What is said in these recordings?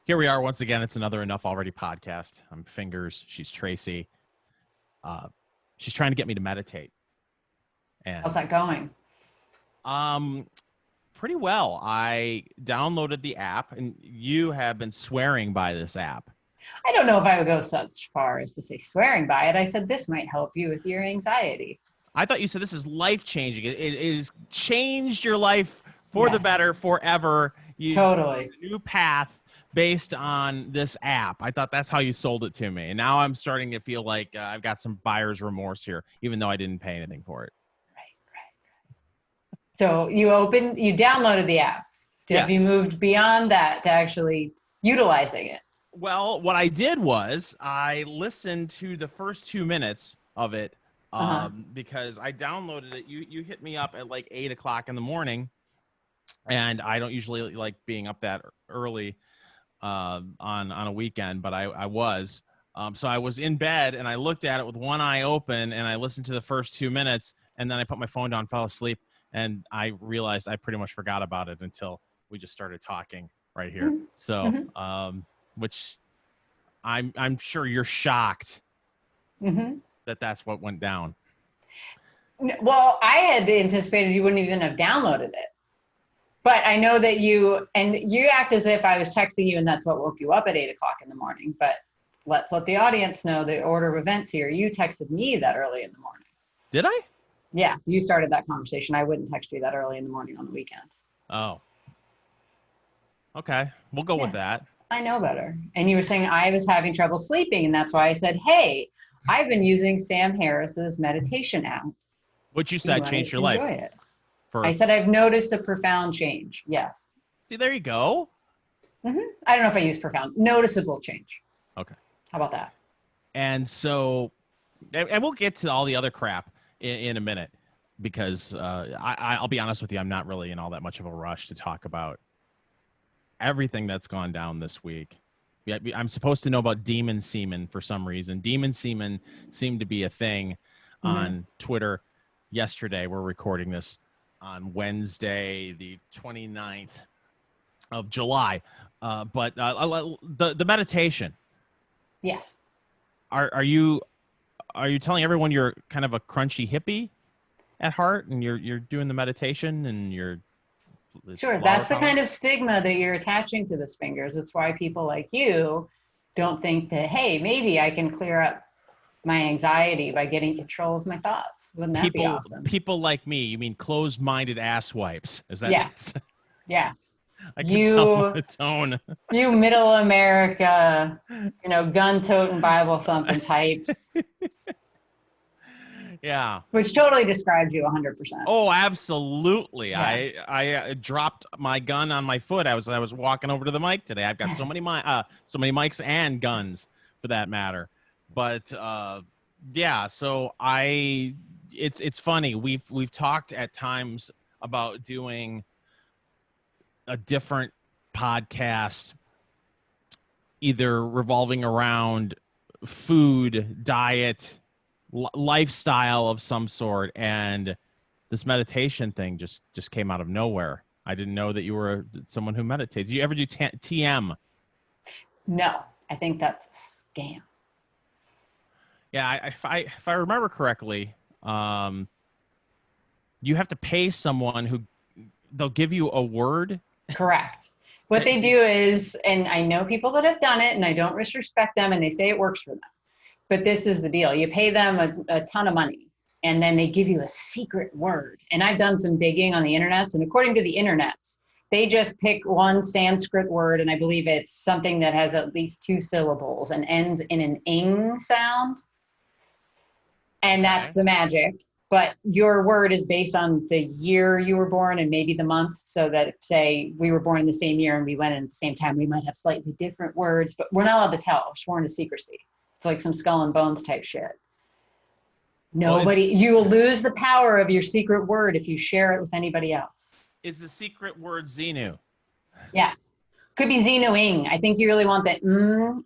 Here we are once again. It's another Enough Already podcast. I'm Fingers. She's Tracy. She's trying to get me to meditate. And how's that going? Pretty well. I downloaded the app, and you have been swearing by this app. I don't know if I would go such far as to say swearing by it. I said this might help you with your anxiety. I thought you said this is life-changing. It has changed your life for the better forever. Totally. A new path based on this app. I thought that's how you sold it to me. And now I'm starting to feel like I've got some buyer's remorse here, even though I didn't pay anything for it. Right. So you downloaded the app. Have you moved beyond that to actually utilizing it? Well, what I did was I listened to the first 2 minutes of it because I downloaded it. You hit me up at like 8 o'clock in the morning, and I don't usually like being up that early on a weekend, but I was. So I was in bed, and I looked at it with one eye open, and I listened to the first 2 minutes, and then I put my phone down, fell asleep, and I realized I pretty much forgot about it until we just started talking right here. Mm-hmm. So, which I'm sure you're shocked that that's what went down. Well, I had anticipated you wouldn't even have downloaded it. But I know that you act as if I was texting you and that's what woke you up at 8 o'clock in the morning. But let's let the audience know the order of events here. You texted me that early in the morning. Did I? Yes, you started that conversation. I wouldn't text you that early in the morning on the weekend. Oh. Okay, we'll go with that. I know better. And you were saying I was having trouble sleeping, and that's why I said, hey, I've been using Sam Harris's meditation app. What you said changed your life. Enjoy it. I said I've noticed a profound change. Yes. See, there you go. I don't know if I use profound. Noticeable change. Okay. How about that? And so, and we'll get to all the other crap in a minute, because I'll be honest with you, I'm not really in all that much of a rush to talk about everything that's gone down this week. I'm supposed to know about demon semen for some reason. Demon semen seemed to be a thing on Twitter yesterday. We're recording this on Wednesday, the 29th of July. But the meditation. Yes. Are you telling everyone you're kind of a crunchy hippie at heart, and you're doing the meditation and you're sure? That's the kind of stigma that you're attaching to this, Fingers. It's why people like you don't think that, hey, maybe I can clear up my anxiety by getting control of my thoughts. Wouldn't that be awesome? People like me, you mean closed-minded asswipes? Is that? Yes. Yes. I can tell by the tone. You middle America, gun-toting, Bible-thumping types. Yeah. Which totally describes you 100%. Oh, absolutely. Yes. I dropped my gun on my foot. I was walking over to the mic today. I've got so many mics and guns for that matter. But yeah, so it's funny. We've talked at times about doing a different podcast, either revolving around food, diet, lifestyle of some sort, and this meditation thing just came out of nowhere. I didn't know that you were someone who meditates. Do you ever do TM? No, I think that's a scam. Yeah, if I remember correctly, you have to pay someone who they'll give you a word. Correct. What they do is, and I know people that have done it, and I don't disrespect them, and they say it works for them. But this is the deal. You pay them a ton of money, and then they give you a secret word. And I've done some digging on the internets, and according to the internets, they just pick one Sanskrit word, and I believe it's something that has at least 2 syllables and ends in an ing sound. And that's the magic. But your word is based on the year you were born and maybe the month, so that, say, we were born in the same year and we went in at the same time, we might have slightly different words, but we're not allowed to tell. We're sworn to secrecy. It's like some skull and bones type shit. You will lose the power of your secret word if you share it with anybody else. Is the secret word Xenu? Yes. Could be Xenu-ing. I think you really want that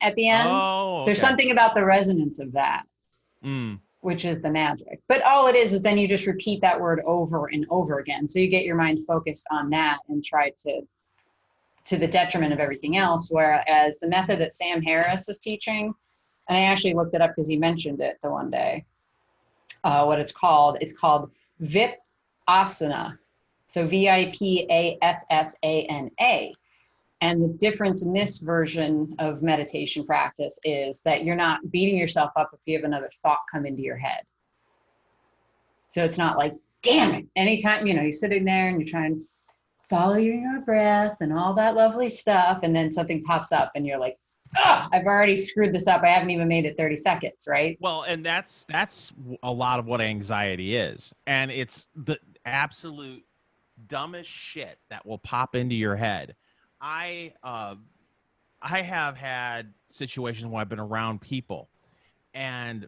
at the end. Oh, okay. There's something about the resonance of that. Which is the magic. But all it is then you just repeat that word over and over again. So you get your mind focused on that and try to to the detriment of everything else. Whereas the method that Sam Harris is teaching, and I actually looked it up because he mentioned it the one day, what it's called Vipassana. So Vipassana. And the difference in this version of meditation practice is that you're not beating yourself up if you have another thought come into your head. So it's not like, damn it, anytime, you're sitting there and you're trying to follow your breath and all that lovely stuff, and then something pops up and you're like, I've already screwed this up. I haven't even made it 30 seconds, right? Well, and that's a lot of what anxiety is. And it's the absolute dumbest shit that will pop into your head. I have had situations where I've been around people and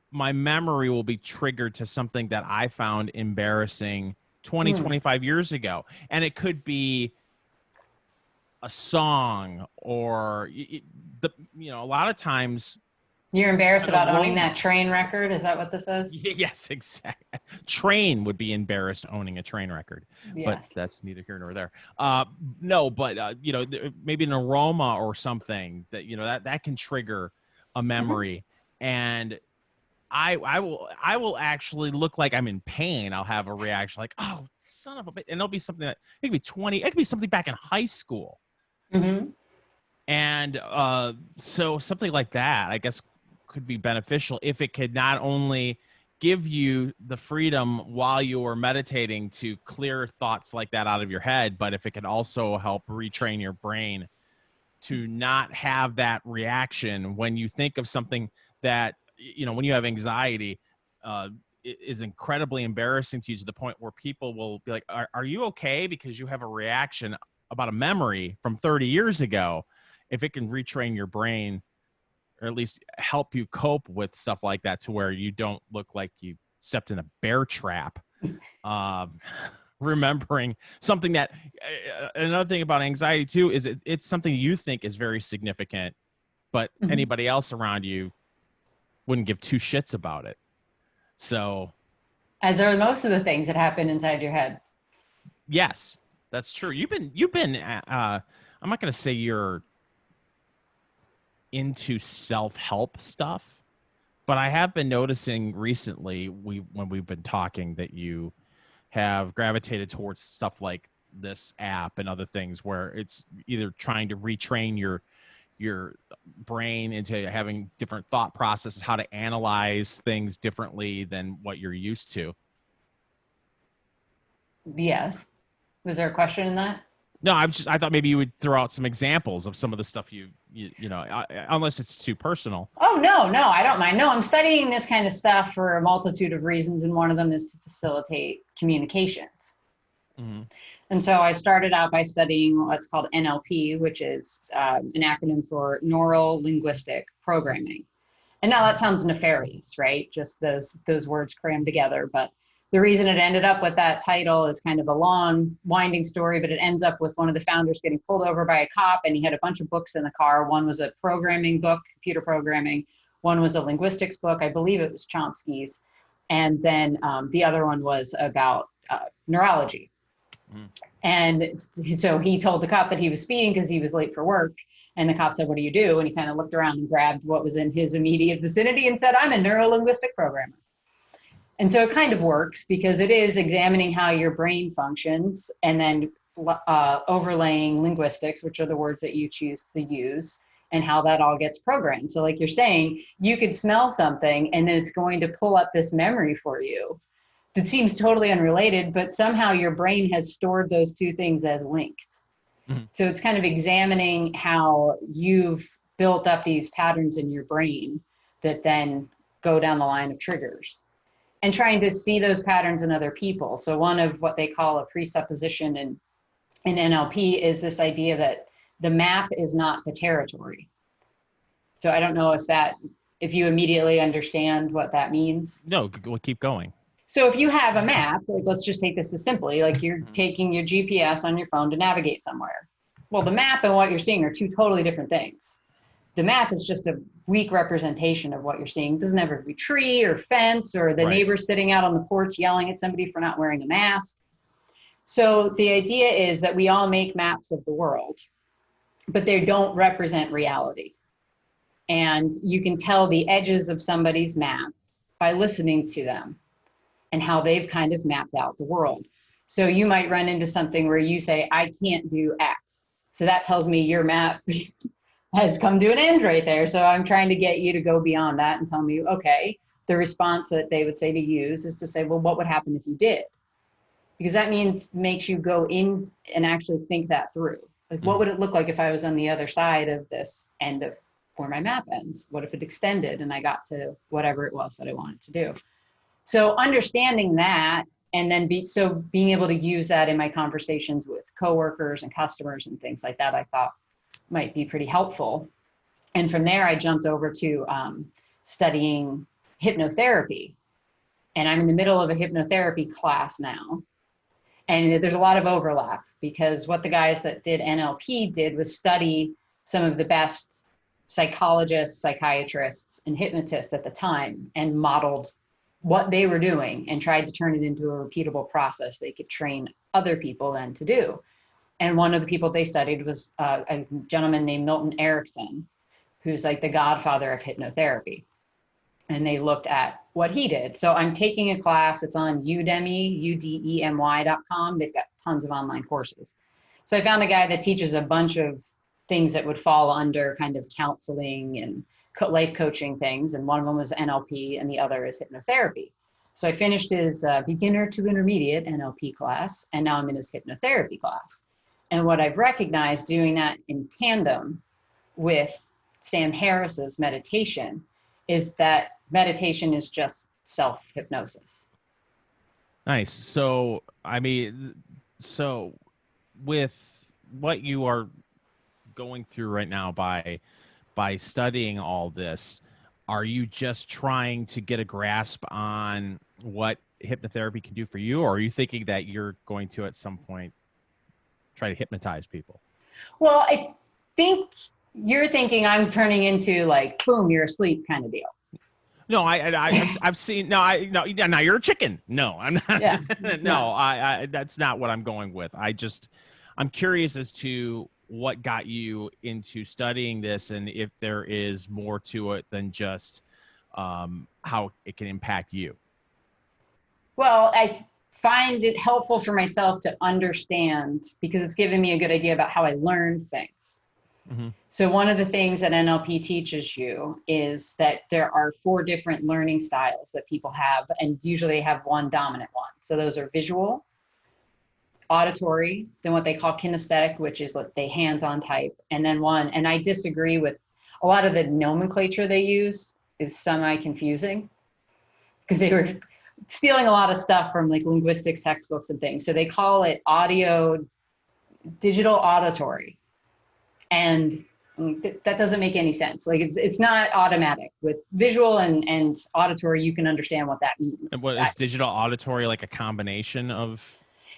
my memory will be triggered to something that I found embarrassing 20, 25 years ago. And it could be a song or, a lot of times. You're embarrassed about owning that train record? Is that what this is? Yes, exactly. Train would be embarrassed owning a train record, yes. But that's neither here nor there. No, but maybe an aroma or something that can trigger a memory, and I will actually look like I'm in pain. I'll have a reaction like, oh, son of a bitch, and it'll be something that it could be 20. It could be something back in high school, and so something like that, I guess, could be beneficial if it could not only give you the freedom while you're meditating to clear thoughts like that out of your head, but if it could also help retrain your brain to not have that reaction when you think of something that, when you have anxiety, is incredibly embarrassing to you, to the point where people will be like, are you okay? Because you have a reaction about a memory from 30 years ago. If it can retrain your brain, or at least help you cope with stuff like that, to where you don't look like you stepped in a bear trap. Remembering something that, another thing about anxiety too, is it's something you think is very significant, but anybody else around you wouldn't give two shits about it. So, as are most of the things that happen inside your head. Yes, that's true. You've been, I'm not going to say you're into self-help stuff, but I have been noticing recently, when we've been talking, that you have gravitated towards stuff like this app and other things where it's either trying to retrain your brain into having different thought processes, how to analyze things differently than what you're used to. Yes. Was there a question in that? No, I thought maybe you would throw out some examples of some of the stuff unless it's too personal. Oh, no, I don't mind. No, I'm studying this kind of stuff for a multitude of reasons, and one of them is to facilitate communications. And so I started out by studying what's called NLP, which is an acronym for Neuro Linguistic Programming. And now that sounds nefarious, right? Just those words crammed together, but the reason it ended up with that title is kind of a long, winding story, but it ends up with one of the founders getting pulled over by a cop, and he had a bunch of books in the car. One was a programming book, computer programming. One was a linguistics book. I believe it was Chomsky's. And then the other one was about neurology. And so he told the cop that he was speeding because he was late for work. And the cop said, "What do you do?" And he kind of looked around and grabbed what was in his immediate vicinity and said, "I'm a neuro-linguistic programmer." And so it kind of works because it is examining how your brain functions and then overlaying linguistics, which are the words that you choose to use, and how that all gets programmed. So like you're saying, you could smell something and then it's going to pull up this memory for you that seems totally unrelated, but somehow your brain has stored those two things as linked. So it's kind of examining how you've built up these patterns in your brain that then go down the line of triggers, and trying to see those patterns in other people. So one of what they call a presupposition in NLP is this idea that the map is not the territory. So I don't know if you immediately understand what that means. No, we'll keep going. So if you have a map, like let's just take this as simply, like you're taking your GPS on your phone to navigate somewhere. Well, the map and what you're seeing are two totally different things. The map is just a weak representation of what you're seeing. It doesn't have every tree or fence or the neighbor sitting out on the porch yelling at somebody for not wearing a mask. So the idea is that we all make maps of the world, but they don't represent reality. And you can tell the edges of somebody's map by listening to them and how they've kind of mapped out the world. So you might run into something where you say, I can't do X. So that tells me your map has come to an end right there. So I'm trying to get you to go beyond that and tell me, okay, the response that they would say to use is to say, well, what would happen if you did? Because that makes you go in and actually think that through. Like, what would it look like if I was on the other side of this end of where my map ends? What if it extended and I got to whatever it was that I wanted to do? So understanding that, and then being able to use that in my conversations with coworkers and customers and things like that, I thought might be pretty helpful. And from there, I jumped over to studying hypnotherapy. And I'm in the middle of a hypnotherapy class now. And there's a lot of overlap, because what the guys that did NLP did was study some of the best psychologists, psychiatrists, and hypnotists at the time and modeled what they were doing and tried to turn it into a repeatable process they could train other people then to do. And one of the people they studied was a gentleman named Milton Erickson, who's like the godfather of hypnotherapy. And they looked at what he did. So I'm taking a class. It's on Udemy, udemy.com. They've got tons of online courses. So I found a guy that teaches a bunch of things that would fall under kind of counseling and life coaching things. And one of them was NLP and the other is hypnotherapy. So I finished his beginner to intermediate NLP class, and now I'm in his hypnotherapy class. And what I've recognized doing that in tandem with Sam Harris's meditation is that meditation is just self-hypnosis. Nice. So, I mean, so with what you are going through right now by studying all this, are you just trying to get a grasp on what hypnotherapy can do for you, or are you thinking that you're going to at some point try to hypnotize people? Well, I think you're thinking I'm turning into like, boom, you're asleep kind of deal. No, I've seen, no, now you're a chicken. No, I'm not. Yeah. No, I that's not what I'm going with. I'm curious as to what got you into studying this, and if there is more to it than just how it can impact you. Well, I find it helpful for myself to understand, because it's given me a good idea about how I learn things. Mm-hmm. So one of the things that NLP teaches you is that there are 4 different learning styles that people have, and usually they have one dominant one. So those are visual, auditory, then what they call kinesthetic, which is like the hands-on type, and then one, and I disagree with a lot of the nomenclature they use is semi-confusing, because they were stealing a lot of stuff from like linguistics textbooks and things. So they call it digital auditory. And that doesn't make any sense. Like it's not automatic. With visual and auditory, you can understand what that means. And what is digital auditory, like a combination of?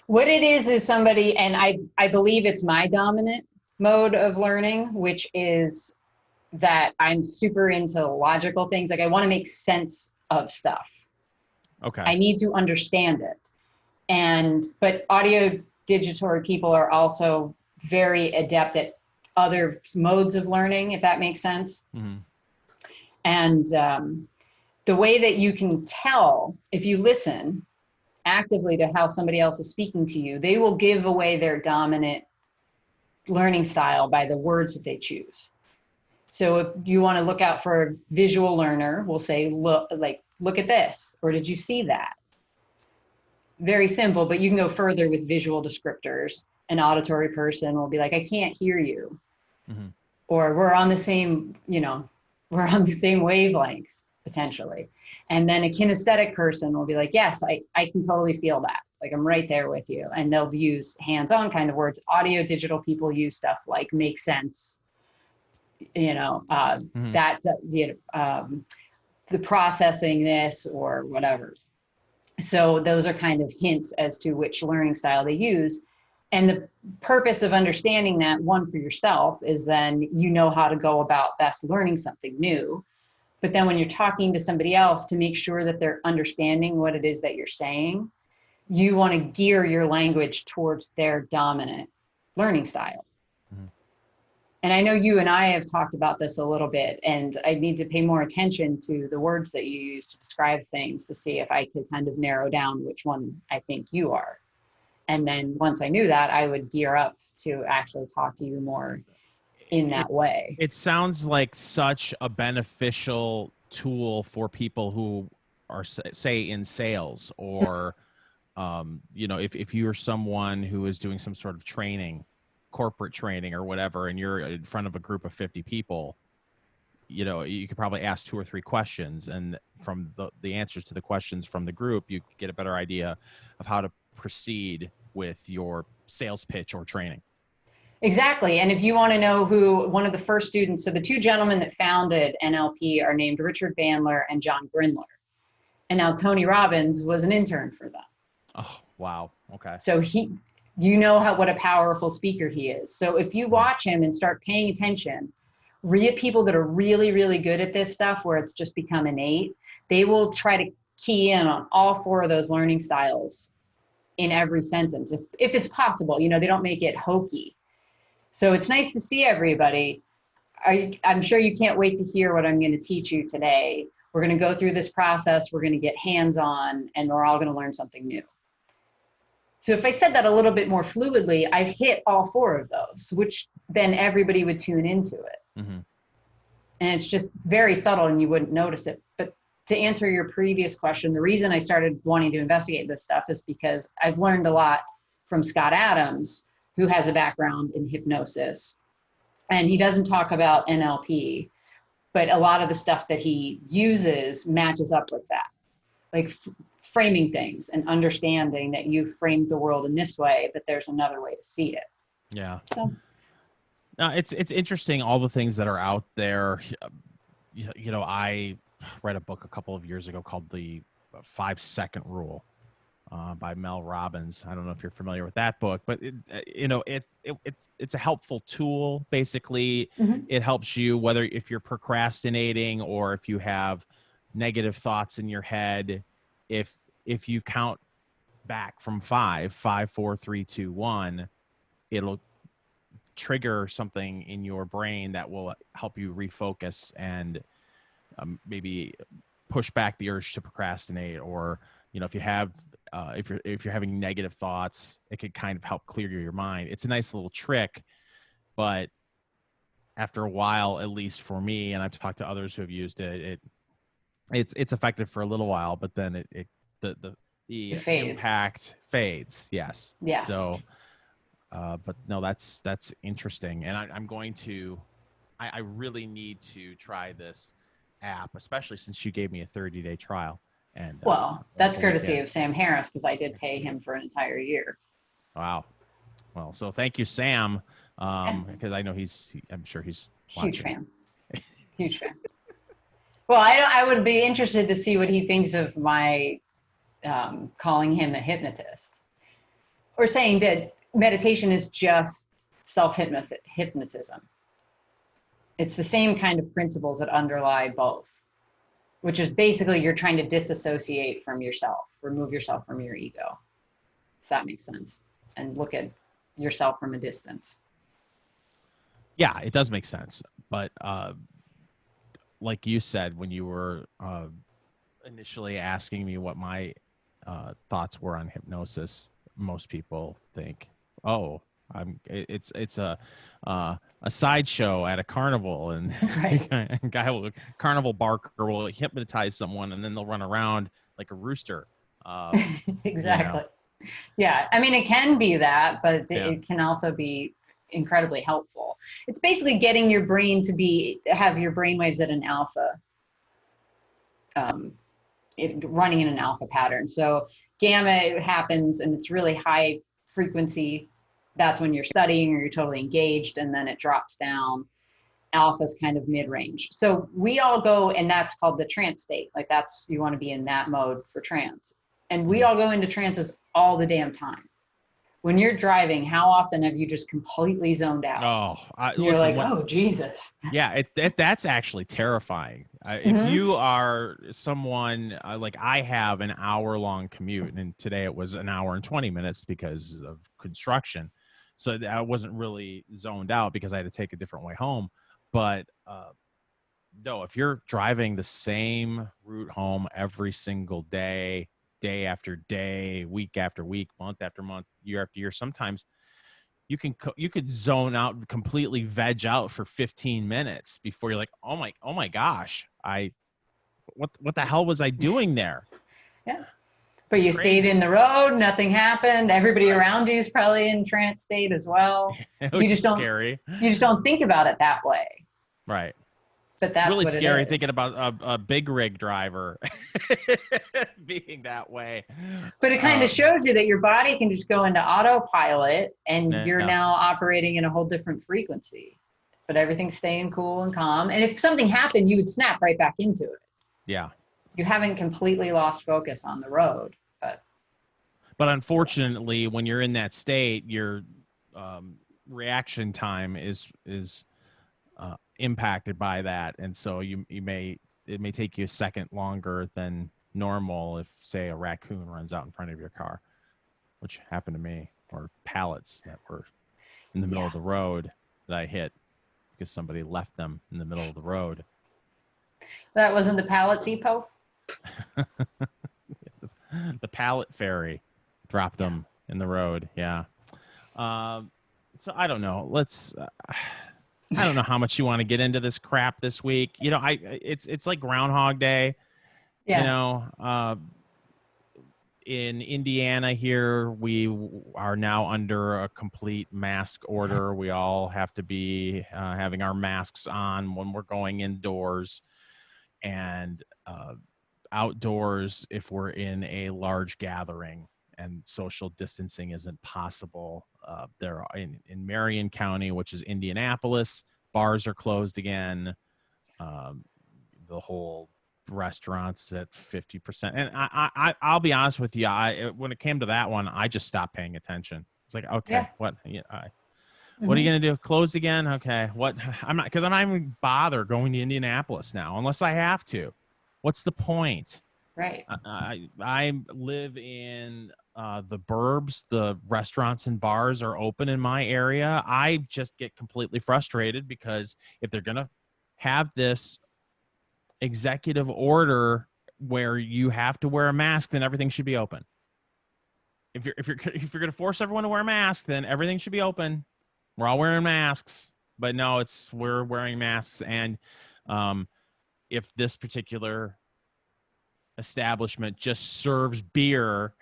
What it is somebody, and I believe it's my dominant mode of learning, which is that I'm super into logical things. Like I want to make sense of stuff. Okay. I need to understand it. But audio digitory people are also very adept at other modes of learning, if that makes sense. Mm-hmm. And the way that you can tell, if you listen actively to how somebody else is speaking to you, they will give away their dominant learning style by the words that they choose. So if you want to look out for a visual learner, we'll say, look at this, or did you see that? Very simple, but you can go further with visual descriptors. An auditory person will be like, I can't hear you. Mm-hmm. Or we're on the same wavelength, potentially. And then a kinesthetic person will be like, yes, I can totally feel that. Like I'm right there with you. And they'll use hands-on kind of words. Audio digital people use stuff like make sense, mm-hmm. The processing this or whatever. So those are kind of hints as to which learning style they use. And the purpose of understanding that, one, for yourself, is then you know how to go about best learning something new. But then when you're talking to somebody else, to make sure that they're understanding what it is that you're saying, you want to gear your language towards their dominant learning style. Mm-hmm. And I know you and I have talked about this a little bit, and I need to pay more attention to the words that you use to describe things to see if I could kind of narrow down which one I think you are. And then once I knew that, I would gear up to actually talk to you more in that way. It sounds like such a beneficial tool for people who are, say, in sales, or if you're someone who is doing some sort of training, corporate training or whatever, and you're in front of a group of 50 people, you could probably ask 2 or 3 questions, and from the answers to the questions from the group, you get a better idea of how to proceed with your sales pitch or training. Exactly. And if you want to know who one of the first students, so the 2 gentlemen that founded NLP are named Richard Bandler and John Grindler. And now Tony Robbins was an intern for them. Oh, wow. Okay. So what a powerful speaker he is. So if you watch him and start paying attention, read people that are really, really good at this stuff where it's just become innate, they will try to key in on all 4 of those learning styles in every sentence. If it's possible, they don't make it hokey. So it's nice to see everybody. I'm sure you can't wait to hear what I'm going to teach you today. We're going to go through this process. We're going to get hands-on, and we're all going to learn something new. So if I said that a little bit more fluidly, I've hit all 4 of those, which then everybody would tune into it. Mm-hmm. And it's just very subtle and you wouldn't notice it. But to answer your previous question, the reason I started wanting to investigate this stuff is because I've learned a lot from Scott Adams, who has a background in hypnosis. And he doesn't talk about NLP, but a lot of the stuff that he uses matches up with that. Like framing things and understanding that you framed the world in this way, but there's another way to see it. Yeah. So it's interesting, all the things that are out there. I read a book a couple of years ago called The 5-Second Rule by Mel Robbins. I don't know if you're familiar with that book, but it's a helpful tool. Basically, mm-hmm. It helps you if you're procrastinating or if you have negative thoughts in your head. If you count back from 5, 4, 3, 2, 1, it'll trigger something in your brain that will help you refocus and maybe push back the urge to procrastinate. Or if you have if you're having negative thoughts, it could kind of help clear your mind. It's a nice little trick, but after a while, at least for me, and I've talked to others who have used it, it's effective for a little while, but then the impact fades. Yes. Yeah. So, but no, that's interesting, and I'm going to. I really need to try this app, especially since you gave me a 30-day trial. And that's courtesy of Sam Harris, because I did pay him for an entire year. Wow. Well, so thank you, Sam, because I know I'm sure he's watching. Huge fan. Well, I would be interested to see what he thinks of my calling him a hypnotist, or saying that meditation is just self-hypnotism. It's the same kind of principles that underlie both, which is basically you're trying to disassociate from yourself, remove yourself from your ego, if that makes sense, and look at yourself from a distance. Yeah, it does make sense. But like you said, when you were initially asking me what my thoughts were on hypnosis, most people think, oh, it's a sideshow at a carnival, and right. Carnival barker will hypnotize someone, and then they'll run around like a rooster. Exactly. Yeah. I mean, it can be that, but it can also be incredibly helpful. It's basically getting your brain to have your brain waves at an alpha, running in an alpha pattern. So gamma happens and it's really high frequency. That's when you're studying or you're totally engaged, and then it drops down. Alpha's kind of mid-range. So we all go, and that's called the trance state. Like you want to be in that mode for trance. And we all go into trances all the damn time. When you're driving, how often have you just completely zoned out? Oh, you're like, oh, Jesus. Yeah, that's actually terrifying. If you are someone like I have an hour-long commute, and today it was an hour and 20 minutes because of construction, so I wasn't really zoned out because I had to take a different way home. But no, if you're driving the same route home every single day, day after day, week after week, month after month, year after year, sometimes you could zone out, completely veg out for 15 minutes before you're like, oh my gosh, what the hell was I doing there? Yeah. But It's you crazy. stayed in the road, nothing happened. Everybody around you is probably in trance state as well. Which is scary. You just don't think about it that way. Right. But that's it's really what scary it is. thinking about a big rig driver being that way. But it kind of shows you that your body can just go into autopilot and you're now operating in a whole different frequency. But everything's staying cool and calm. And if something happened, you would snap right back into it. Yeah. You haven't completely lost focus on the road. But unfortunately, when you're in that state, your reaction time is impacted by that, and so it may take you a second longer than normal if, say, a raccoon runs out in front of your car, which happened to me, or pallets that were in the middle of the road that I hit because somebody left them in the middle of the road. That wasn't the pallet depot? The pallet ferry dropped them in the road. Yeah. So I don't know. I don't know how much you want to get into this crap this week. You know, it's like Groundhog Day. Yes. You know, in Indiana here, we are now under a complete mask order. We all have to be having our masks on when we're going indoors, and outdoors if we're in a large gathering, and social distancing isn't possible. There are in Marion County, which is Indianapolis, bars are closed again. The whole restaurants at 50%. And I'll be honest with you, when it came to that one, I just stopped paying attention. It's like, okay, what? Yeah, what are you gonna do? Closed again? Okay, what? I'm not even bother going to Indianapolis now unless I have to. What's the point? Right. I live in the burbs. The restaurants and bars are open in my area. I just get completely frustrated because if they're going to have this executive order where you have to wear a mask, then everything should be open. If you're going to force everyone to wear a mask, then everything should be open. We're all wearing masks, but no, we're wearing masks. And if this particular establishment just serves beer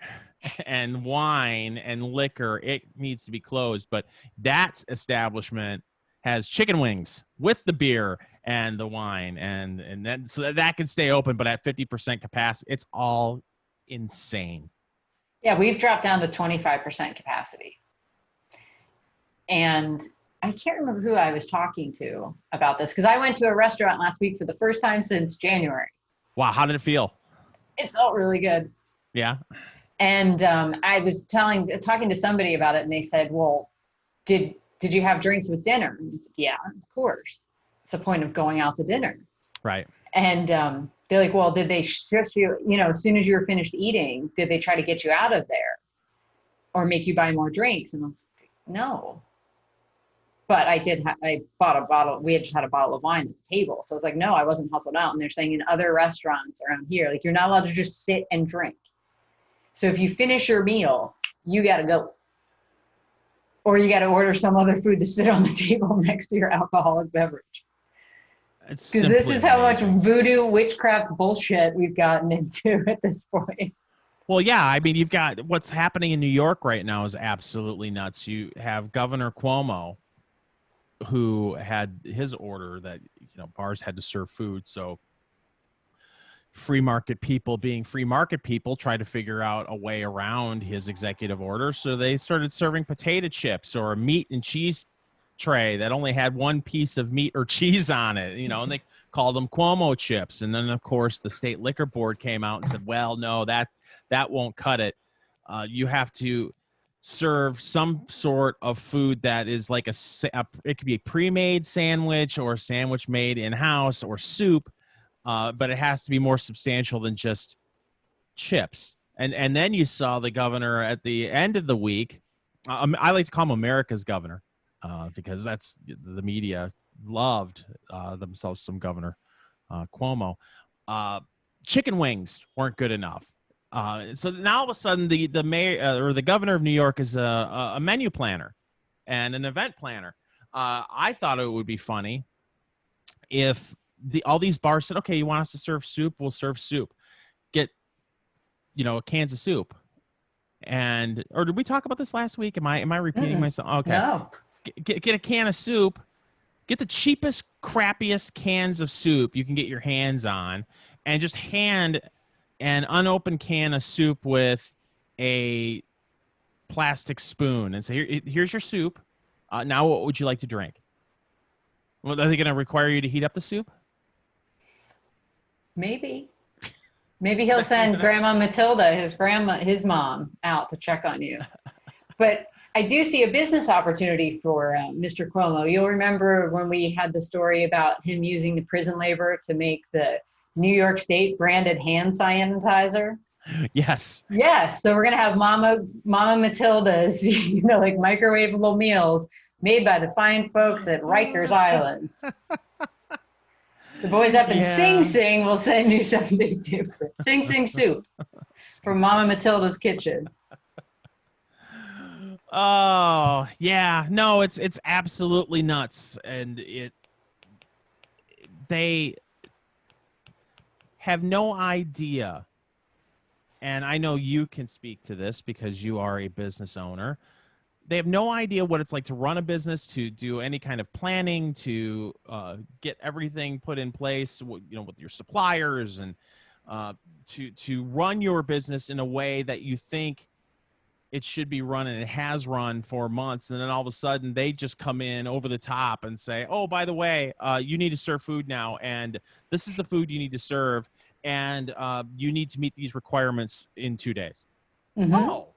and wine and liquor, it needs to be closed. But that establishment has chicken wings with the beer and the wine, and then so that can stay open, but at 50% capacity. It's all insane. Yeah, we've dropped down to 25% capacity. And I can't remember who I was talking to about this, because I went to a restaurant last week for the first time since January. Wow, how did it feel? It felt really good. Yeah. And I was talking to somebody about it, and they said, well, did you have drinks with dinner? And I said, yeah, of course. It's the point of going out to dinner. Right. And they're like, well, did they shush you, as soon as you were finished eating, did they try to get you out of there or make you buy more drinks? And I'm like, no. But I bought a bottle. We had just had a bottle of wine at the table. So I was like, no, I wasn't hustled out. And they're saying in other restaurants around here, like, you're not allowed to just sit and drink. So if you finish your meal, you got to go. Or you got to order some other food to sit on the table next to your alcoholic beverage. Because this is how much voodoo witchcraft bullshit we've gotten into at this point. Well, yeah, I mean, you've got what's happening in New York right now is absolutely nuts. You have Governor Cuomo, who had his order that bars had to serve food. So free market people, being free market people, try to figure out a way around his executive order. So they started serving potato chips or a meat and cheese tray that only had one piece of meat or cheese on it, and they called them Cuomo chips. And then, of course, the state liquor board came out and said, well, no, that won't cut it. You have to serve some sort of food that is like it could be a pre-made sandwich or a sandwich made in-house or soup, but it has to be more substantial than just chips. And then you saw the governor at the end of the week. I like to call him America's governor because that's the media loved themselves some governor Cuomo. Chicken wings weren't good enough. So now all of a sudden the mayor or the governor of New York is a menu planner and an event planner. I thought it would be funny if all these bars said, okay, you want us to serve soup? We'll serve soup. Get, cans of soup. Or did we talk about this last week? Am I repeating myself? Okay. No. Get a can of soup. Get the cheapest, crappiest cans of soup you can get your hands on, and just hand an unopened can of soup with a plastic spoon and say, here's your soup. Now what would you like to drink? Well, are they going to require you to heat up the soup? Maybe he'll send Grandma Matilda, his mom, out to check on you. But I do see a business opportunity for Mr. Cuomo. You'll remember when we had the story about him using the prison labor to make the New York State branded hand sanitizer. Yes. Yes. So we're gonna have Mama Matilda's, like microwavable meals made by the fine folks at Rikers Island. The boys up in Sing Sing will send you something different. Sing Sing soup from Mama Matilda's kitchen. Oh, yeah. No, it's absolutely nuts. And they have no idea. And I know you can speak to this because you are a business owner. They have no idea what it's like to run a business, to do any kind of planning, to get everything put in place, with your suppliers, and to run your business in a way that you think it should be run, and it has run for months. And then all of a sudden they just come in over the top and say, oh, by the way, you need to serve food now, and this is the food you need to serve, and you need to meet these requirements in 2 days. Mm-hmm. Oh,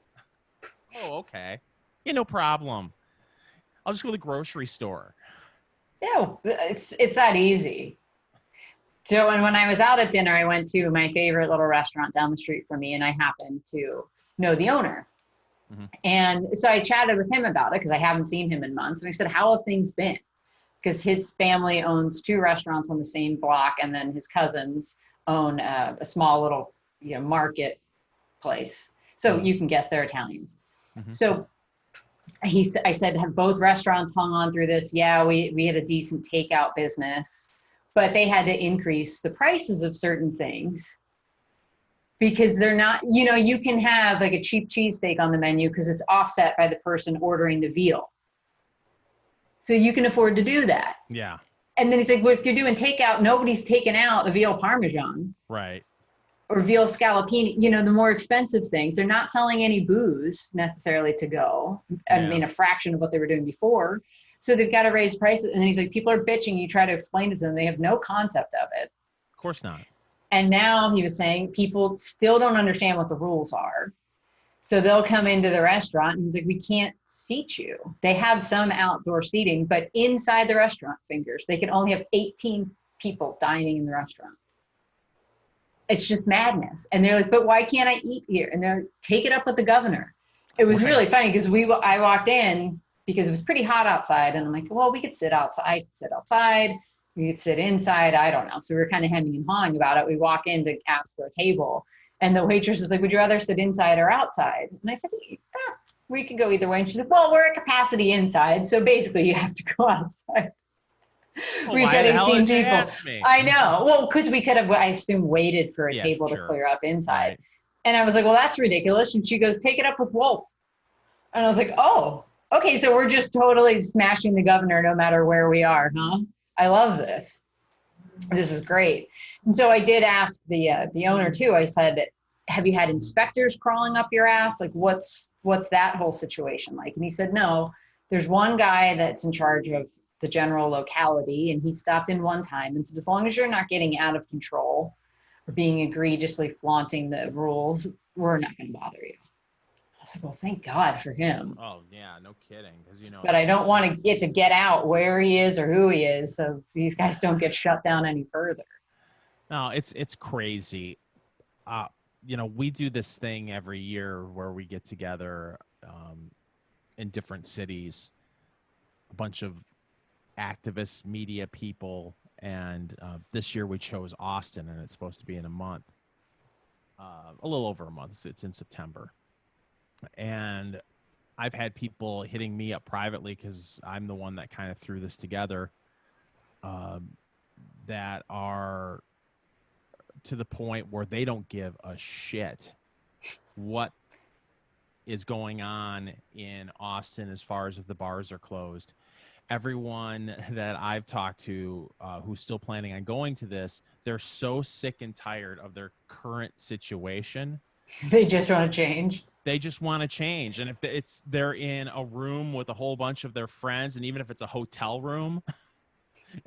okay. Yeah, no problem. I'll just go to the grocery store. No, it's that easy. So when I was out at dinner, I went to my favorite little restaurant down the street from me, and I happened to know the owner. Mm-hmm. And so I chatted with him about it because I haven't seen him in months. And I said, how have things been? Because his family owns 2 restaurants on the same block, and then his cousins own a small little market place. So you can guess they're Italians. Mm-hmm. So I said, have both restaurants hung on through this? Yeah, we had a decent takeout business, but they had to increase the prices of certain things because they're not, you can have like a cheap cheesesteak on the menu because it's offset by the person ordering the veal. So you can afford to do that. Yeah. And then he's like, well, if you're doing takeout, nobody's taking out a veal Parmesan. Right. Or veal scallopini, the more expensive things. They're not selling any booze necessarily to go. I mean, a fraction of what they were doing before. So they've got to raise prices. And he's like, people are bitching. You try to explain it to them. They have no concept of it. Of course not. And now he was saying people still don't understand what the rules are. So they'll come into the restaurant and he's like, we can't seat you. They have some outdoor seating, but inside the restaurant fingers, they can only have 18 people dining in the restaurant. It's just madness. And they're like, but why can't I eat here? And they're like, take it up with the governor. It was really funny because I walked in because it was pretty hot outside. And I'm like, well, we could sit outside. We could sit inside. I don't know. So we were kind of hemming and hawing about it. We walk in to ask for a table. And the waitress is like, would you rather sit inside or outside? And I said, we could go either way. And she's like, well, we're at capacity inside. So basically you have to go outside. Well, We've got 18 people. I know. Well, because we could have, I assume, waited for a table to clear up inside. Right. And I was like, well, that's ridiculous. And she goes, take it up with Wolf. And I was like, oh, okay. So we're just totally smashing the governor no matter where we are, huh? I love this. This is great. And so I did ask the owner too. I said, have you had inspectors crawling up your ass? Like, what's that whole situation like? And he said, no, there's one guy that's in charge of the general locality, and he stopped in one time and said, as long as you're not getting out of control or being egregiously flaunting the rules, we're not going to bother you. I was like, well, thank God for him. Oh yeah, no kidding. But I don't want to get out where he is or who he is, so these guys don't get shut down any further. No, it's crazy. Uh, we do this thing every year where we get together in different cities, a bunch of activists, media people, and this year we chose Austin, and it's supposed to be in a month, a little over a month. It's in September, and I've had people hitting me up privately because I'm the one that kind of threw this together. Um, that are to the point where they don't give a shit what is going on in Austin as far as if the bars are closed. Everyone that I've talked to who's still planning on going to this, they're so sick and tired of their current situation. They just want to change. They just want to change. And if they're in a room with a whole bunch of their friends, and even if it's a hotel room,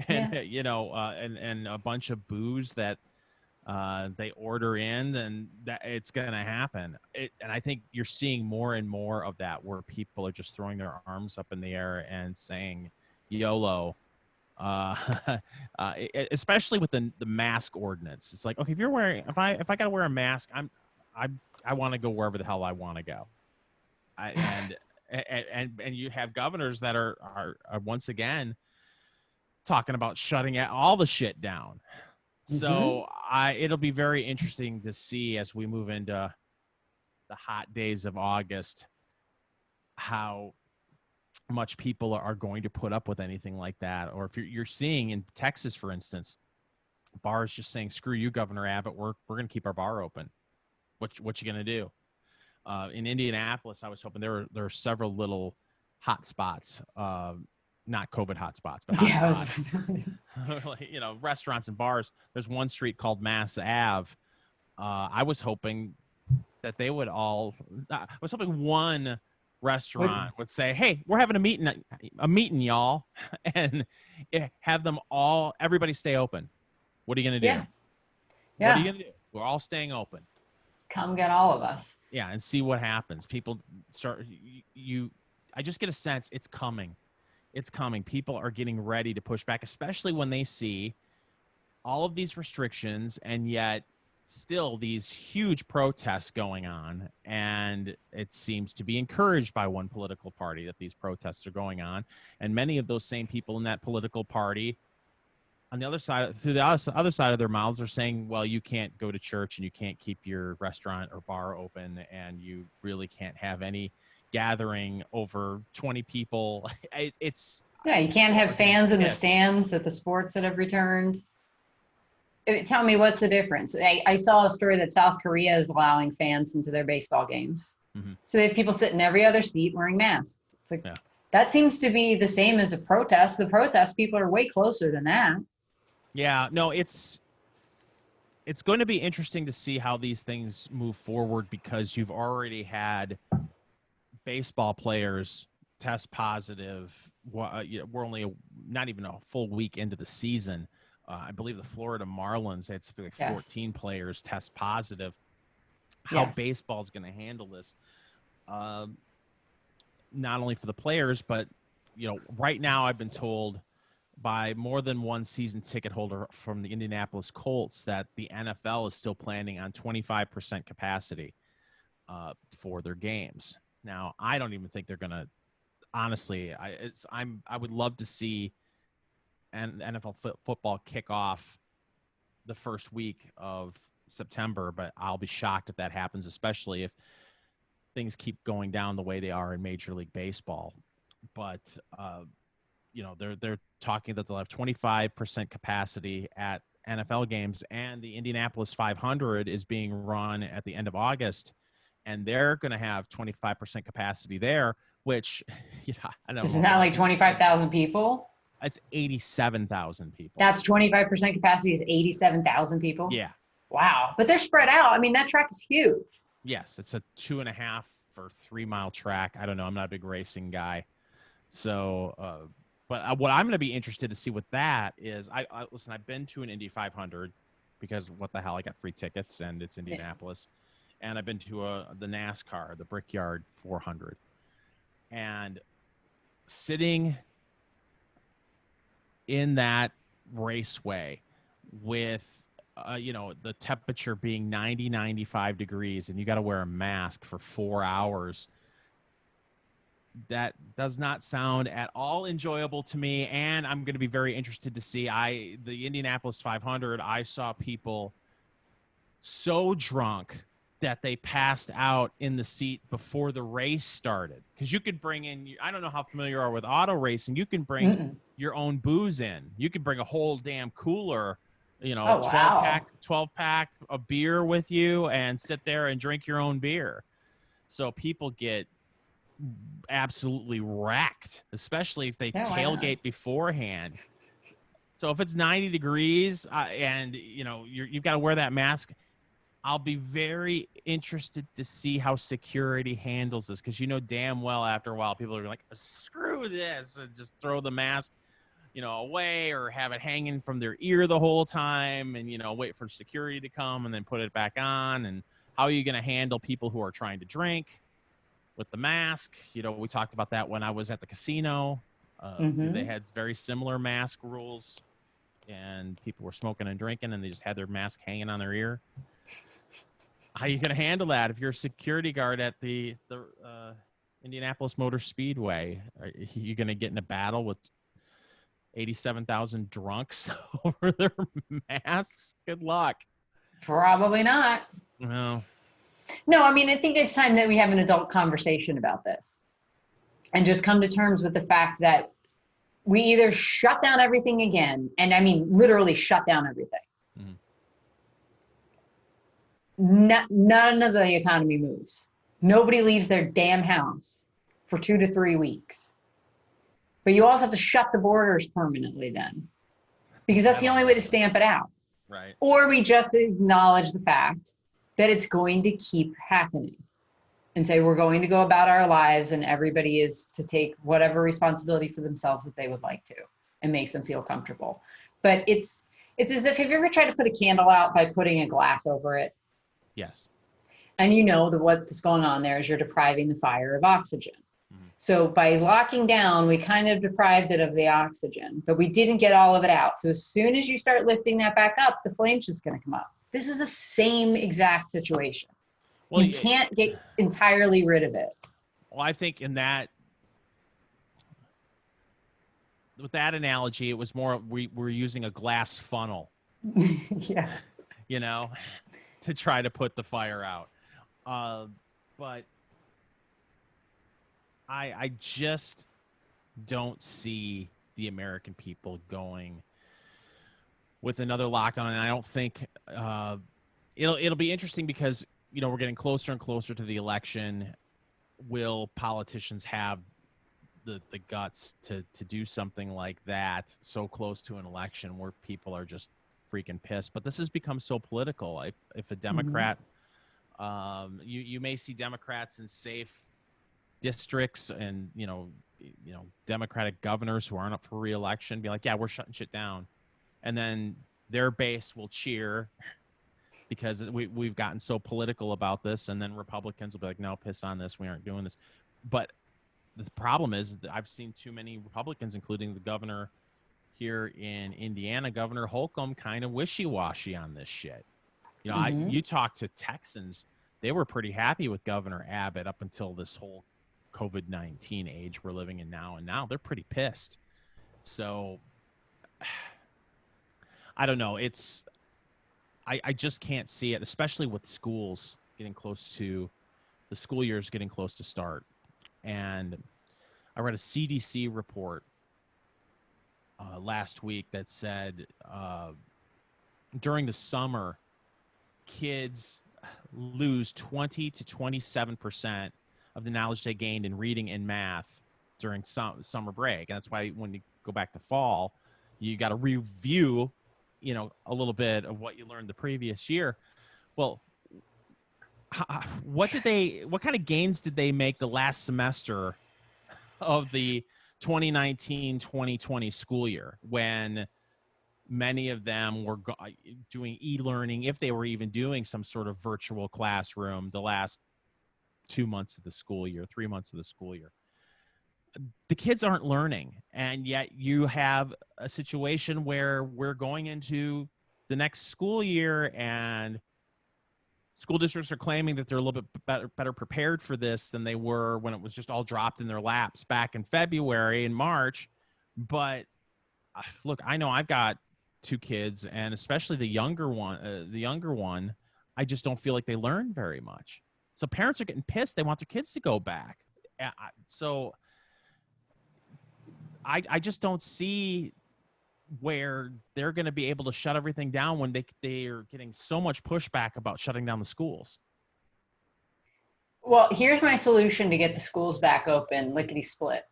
and and a bunch of booze that they order in, then that it's going to happen. And I think you're seeing more and more of that, where people are just throwing their arms up in the air and saying YOLO. Especially with the mask ordinance. It's like, okay, if I got to wear a mask, I want to go wherever the hell I want to go. And you have governors that are once again talking about shutting all the shit down. So it'll be very interesting to see as we move into the hot days of August how much people are going to put up with anything like that. Or if you're seeing in Texas, for instance, bars just saying, "Screw you, Governor Abbott. We're going to keep our bar open. What you going to do?" In Indianapolis, I was hoping there were several little hot spots. Not COVID hotspots, but hotspots. Restaurants and bars. There's one street called Mass Ave. I was hoping that they would all. I was hoping one restaurant would say, "Hey, we're having a meeting, y'all," and have them all. Everybody stay open. What are you going to do? Yeah. What are you going to do? We're all staying open. Come get all of us. Yeah, and see what happens. People start. I just get a sense it's coming. It's coming. People are getting ready to push back, especially when they see all of these restrictions and yet still these huge protests going on. And it seems to be encouraged by one political party that these protests are going on. And many of those same people in that political party on the other side, through the other side of their mouths, are saying, well, you can't go to church and you can't keep your restaurant or bar open and you really can't have any gathering over 20 people. You can't have fans in the stands at the sports that have returned. Tell me, what's the difference? I saw a story that South Korea is allowing fans into their baseball games. So they have people sitting in every other seat wearing masks. It's like, that seems to be the same as a protest. The protest people are way closer than that. Yeah, no, it's going to be interesting to see how these things move forward, because you've already had baseball players test positive. We're only not even a full week into the season. I believe the Florida Marlins had something like 14 players test positive. How baseball is going to handle this, not only for the players, but right now I've been told by more than one season ticket holder from the Indianapolis Colts that the NFL is still planning on 25% capacity for their games. Now, I don't even think they're going to. Honestly, I would love to see an NFL football kick off the first week of September, but I'll be shocked if that happens, especially if things keep going down the way they are in Major League Baseball. But they're talking that they'll have 25% capacity at NFL games, and the Indianapolis 500 is being run at the end of August, and they're going to have 25% capacity there, which, I don't know. Isn't that like 25,000 people? That's 87,000 people. That's 25% capacity is 87,000 people? Yeah. Wow. But they're spread out. I mean, that track is huge. Yes. It's a 2.5 or 3 mile track. I don't know. I'm not a big racing guy. So, but what I'm going to be interested to see with that is, listen, I've been to an Indy 500 because what the hell, I got free tickets and it's Indianapolis. And I've been to the NASCAR, the Brickyard 400. And sitting in that raceway with you know, the temperature being 90, 95 degrees and you got to wear a mask for 4 hours. That does not sound at all enjoyable to me. And I'm going to be very interested to see the Indianapolis 500. I saw people so drunk that they passed out in the seat before the race started. Because you could bring in, I don't know how familiar you are with auto racing, you can bring your own booze in. You could bring a whole damn cooler, you know, Oh, wow. 12 pack of beer with you and sit there and drink your own beer. So people get absolutely wrecked, especially if they Oh, wow. tailgate beforehand. So if it's 90 degrees and, you know, you've got to wear that mask, I'll be very interested to see how security handles this, because you know damn well after a while people are like, screw this, and just throw the mask, you know, away or have it hanging from their ear the whole time and, you know, wait for security to come and then put it back on. And how are you going to handle people who are trying to drink with the mask? You know, we talked about that when I was at the casino. They had very similar mask rules, and people were smoking and drinking and they just had their mask hanging on their ear. How are you going to handle that if you're a security guard at the Indianapolis Motor Speedway? Are you going to get in a battle with 87,000 drunks over their masks? Good luck. Probably not. No. No, I mean, I think it's time that we have an adult conversation about this and just come to terms with the fact that we either shut down everything again, and I mean, literally shut down everything. Mm-hmm. None of the economy moves. Nobody leaves their damn house for 2 to 3 weeks. But you also have to shut the borders permanently then, because that's the only way to stamp it out. Right. Or we just acknowledge the fact that it's going to keep happening and say we're going to go about our lives and everybody is to take whatever responsibility for themselves that they would like to and makes them feel comfortable. But it's as if, have you ever tried to put a candle out by putting a glass over it? Yes. And you know that what's going on there is you're depriving the fire of oxygen. Mm-hmm. So by locking down, we kind of deprived it of the oxygen, but we didn't get all of it out. So as soon as you start lifting that back up, the flame's just going to come up. This is the same exact situation. Well, you can't get entirely rid of it. Well, I think with that analogy, it was more we're using a glass funnel. Yeah. You know, to try to put the fire out. But I just don't see the American people going with another lockdown. And I don't think it'll be interesting because, you know, we're getting closer and closer to the election. Will politicians have the guts to do something like that so close to an election where people are just freaking pissed? But this has become so political. If a Democrat, you may see Democrats in safe districts and, you know, Democratic governors who aren't up for re-election be like, yeah, we're shutting shit down. And then their base will cheer because we've gotten so political about this. And then Republicans will be like, no, piss on this. We aren't doing this. But the problem is that I've seen too many Republicans, including the governor here in Indiana, Governor Holcomb, kind of wishy-washy on this shit. You know, you talk to Texans, they were pretty happy with Governor Abbott up until this whole COVID-19 age we're living in now. And now they're pretty pissed. So I don't know. I just can't see it, especially with schools getting close to the school year is getting close to start. And I read a CDC report last week that said during the summer, kids lose 20 to 27% of the knowledge they gained in reading and math during summer break. And that's why when you go back to fall, you got to review, you know, a little bit of what you learned the previous year. Well, what kind of gains did they make the last semester of the 2019-2020 school year when many of them were doing e-learning, if they were even doing some sort of virtual classroom the last 2 months of the school year, 3 months of the school year? The kids aren't learning. And yet you have a situation where we're going into the next school year, and school districts are claiming that they're a little bit better prepared for this than they were when it was just all dropped in their laps back in February and March. But look, I know I've got 2 kids, and especially the younger one, I just don't feel like they learn very much. So parents are getting pissed. They want their kids to go back. So I just don't see where they're going to be able to shut everything down when they are getting so much pushback about shutting down the schools. Well, here's my solution to get the schools back open, lickety split.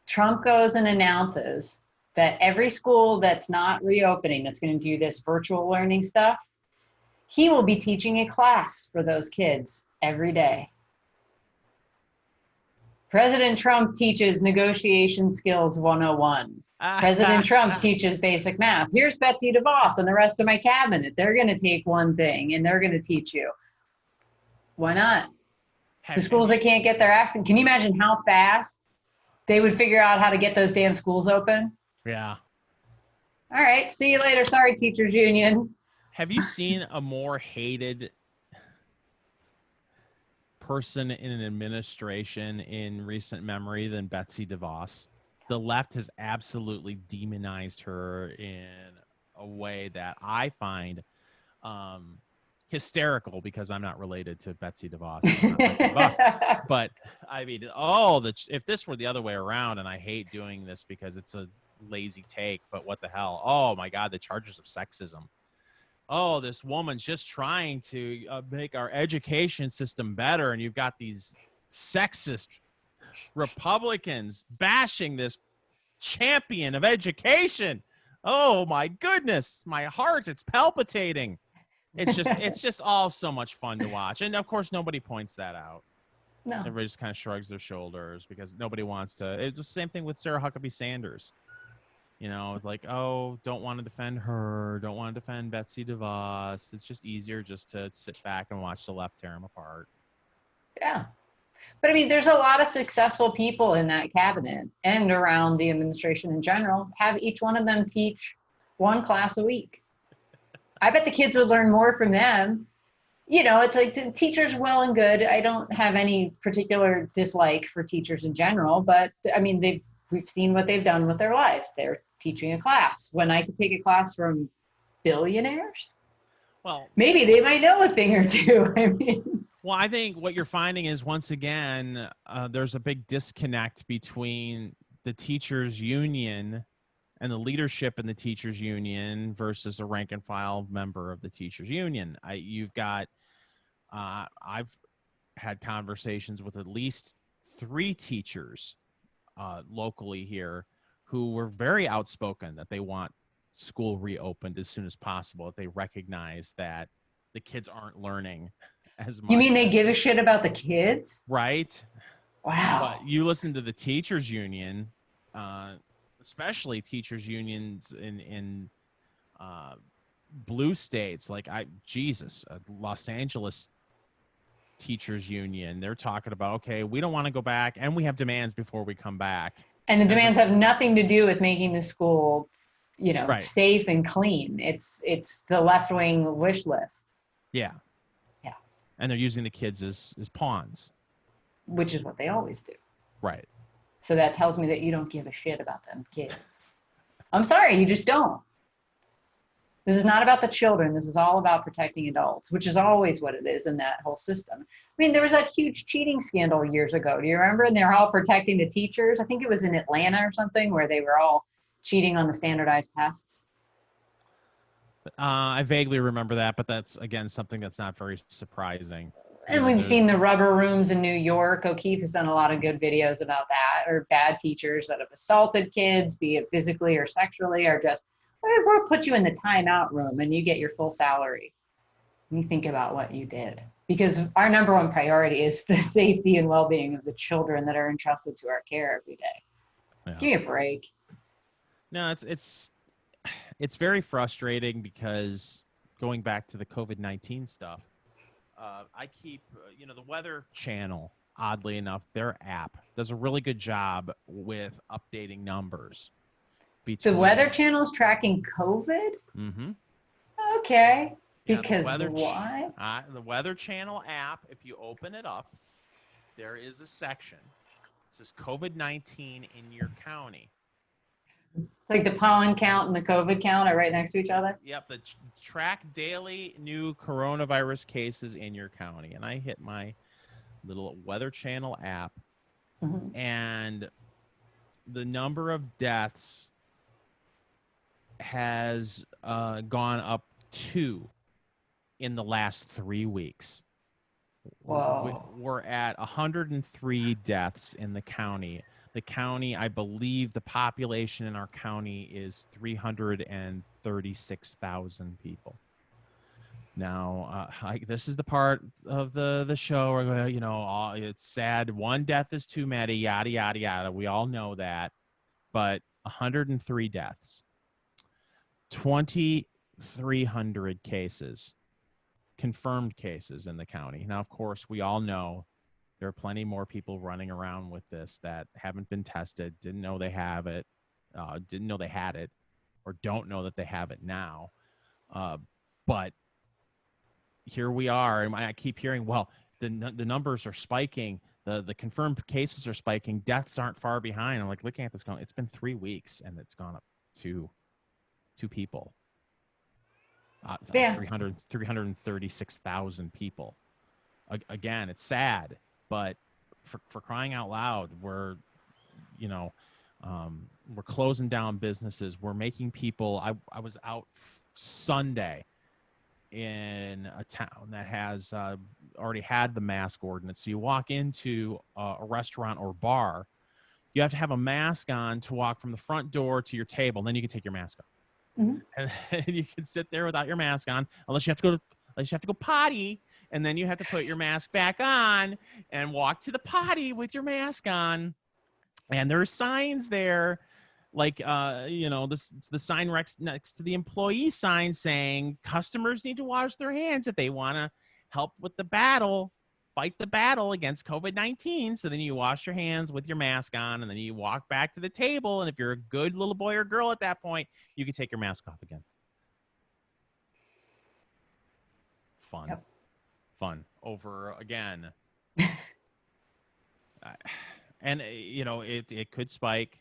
Trump goes and announces that every school that's not reopening, that's going to do this virtual learning stuff, he will be teaching a class for those kids every day. President Trump teaches negotiation skills 101. President Trump teaches basic math. Here's Betsy DeVos and the rest of my cabinet. They're going to take one thing and they're going to teach you. Why not? The schools that can't get their acts. Can you imagine how fast they would figure out how to get those damn schools open? Yeah. All right. See you later. Sorry, teachers union. Have you seen a more hated person in an administration in recent memory than Betsy DeVos? The left has absolutely demonized her in a way that I find hysterical, because I'm not related to Betsy DeVos. I'm not Betsy DeVos. But I mean, if this were the other way around, and I hate doing this because it's a lazy take, but what the hell? Oh my God, the charges of sexism. Oh, this woman's just trying to make our education system better, and you've got these sexist Republicans bashing this champion of education. Oh my goodness, my heart, it's palpitating. It's just all so much fun to watch. And of course nobody points that out. No. Everybody just kind of shrugs their shoulders because nobody wants to. It's the same thing with Sarah Huckabee Sanders. You know, it's like, oh, don't want to defend her, don't want to defend Betsy DeVos. It's just easier just to sit back and watch the left tear them apart. Yeah. But I mean, there's a lot of successful people in that cabinet and around the administration in general. Have each one of them teach one class a week. I bet the kids would learn more from them. You know, it's like the teachers well and good. I don't have any particular dislike for teachers in general, but I mean, we've seen what they've done with their lives. They're teaching a class. When I could take a class from billionaires, well, maybe they might know a thing or two. I mean, well, I think what you're finding is, once again, there's a big disconnect between the teachers union and the leadership in the teachers union versus a rank and file member of the teachers union. I've had conversations with at least 3 teachers locally here who were very outspoken that they want school reopened as soon as possible, that they recognize that the kids aren't learning as much. You mean they give a shit about the kids? Right. Wow. But you listen to the teachers union, especially teachers unions in blue states, like Los Angeles teachers union, they're talking about, okay, we don't want to go back and we have demands before we come back. And the demands have nothing to do with making the school, you know, right, safe and clean. It's the left-wing wish list. Yeah. Yeah. And they're using the kids as pawns. Which is what they always do. Right. So that tells me that you don't give a shit about them kids. I'm sorry, you just don't. This is not about the children. This is all about protecting adults, which is always what it is in that whole system. I mean, there was that huge cheating scandal years ago. Do you remember? And they're all protecting the teachers. I think it was in Atlanta or something where they were all cheating on the standardized tests. I vaguely remember that, but that's, again, something that's not very surprising. And we've seen the rubber rooms in New York. O'Keefe has done a lot of good videos about that, or bad teachers that have assaulted kids, be it physically or sexually, or just, we'll put you in the timeout room and you get your full salary. You think about what you did. Because our number one priority is the safety and well-being of the children that are entrusted to our care every day. Yeah. Give me a break. No, it's very frustrating because, going back to the COVID-19 stuff, I keep, the Weather Channel, oddly enough, their app does a really good job with updating numbers. The Weather Channel's tracking COVID? Mm-hmm. Okay. Yeah, Because why? The Weather Channel app, if you open it up, there is a section. It says COVID-19 in your county. It's like the pollen count and the COVID count are right next to each other? Yep, the track daily new coronavirus cases in your county. And I hit my little Weather Channel app, and the number of deaths has gone up 2 in the last 3 weeks. Whoa. We're at 103 deaths in the county. The county, I believe the population in our county is 336,000 people. Now, this is the part of the show where, you know, it's sad. One death is too many, yada, yada, yada. We all know that. But 103 deaths, 2,300 cases, confirmed cases in the county. Now, of course, we all know there are plenty more people running around with this that haven't been tested, didn't know they have it, didn't know they had it, or don't know that they have it now. But here we are, and I keep hearing, well, the numbers are spiking, the confirmed cases are spiking, deaths aren't far behind. I'm like looking at this going, it's been 3 weeks, and it's gone up to 2 people. 336,000 people. Again, it's sad, but for crying out loud, we're closing down businesses. We're making people. I was out Sunday in a town that has already had the mask ordinance. So you walk into a restaurant or bar, you have to have a mask on to walk from the front door to your table. And then you can take your mask off. And you can sit there without your mask on, unless you have to go potty, and then you have to put your mask back on and walk to the potty with your mask on. And there are signs there, like the sign next to the employee sign saying customers need to wash their hands if they want to help with the battle. Fight the battle against COVID-19. So then you wash your hands with your mask on, and then you walk back to the table. And if you're a good little boy or girl at that point, you can take your mask off again. Fun. Yep. Fun. Over again. And, it could spike.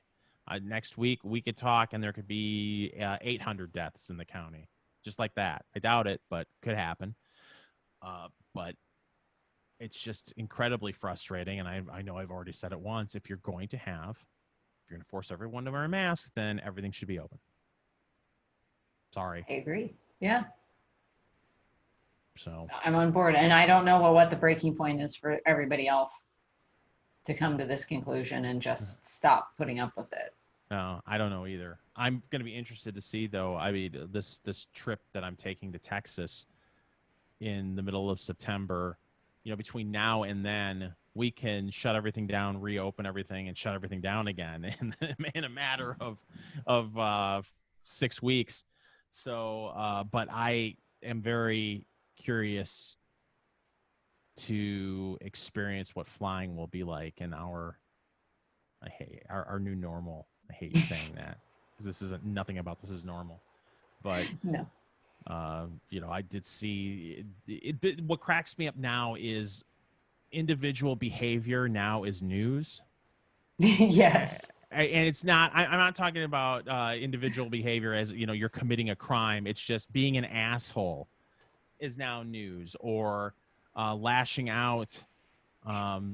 Next week, we could talk, and there could be 800 deaths in the county. Just like that. I doubt it, but could happen. But it's just incredibly frustrating, and I know I've already said it once. If you're going to force everyone to wear a mask, then everything should be open. Sorry. I agree. Yeah. So I'm on board, and I don't know what the breaking point is for everybody else to come to this conclusion and just stop putting up with it. No, I don't know either. I'm going to be interested to see, though. I mean, this trip that I'm taking to Texas in the middle of September, between now and then, we can shut everything down, reopen everything, and shut everything down again in a matter of 6 weeks. So, but I am very curious to experience what flying will be like in our new normal. I hate saying that because this isn't, nothing about this is normal, but no. I did see what cracks me up now is individual behavior now is news. Yes. And it's not, I'm not talking about individual behavior as, you're committing a crime. It's just being an asshole is now news, or lashing out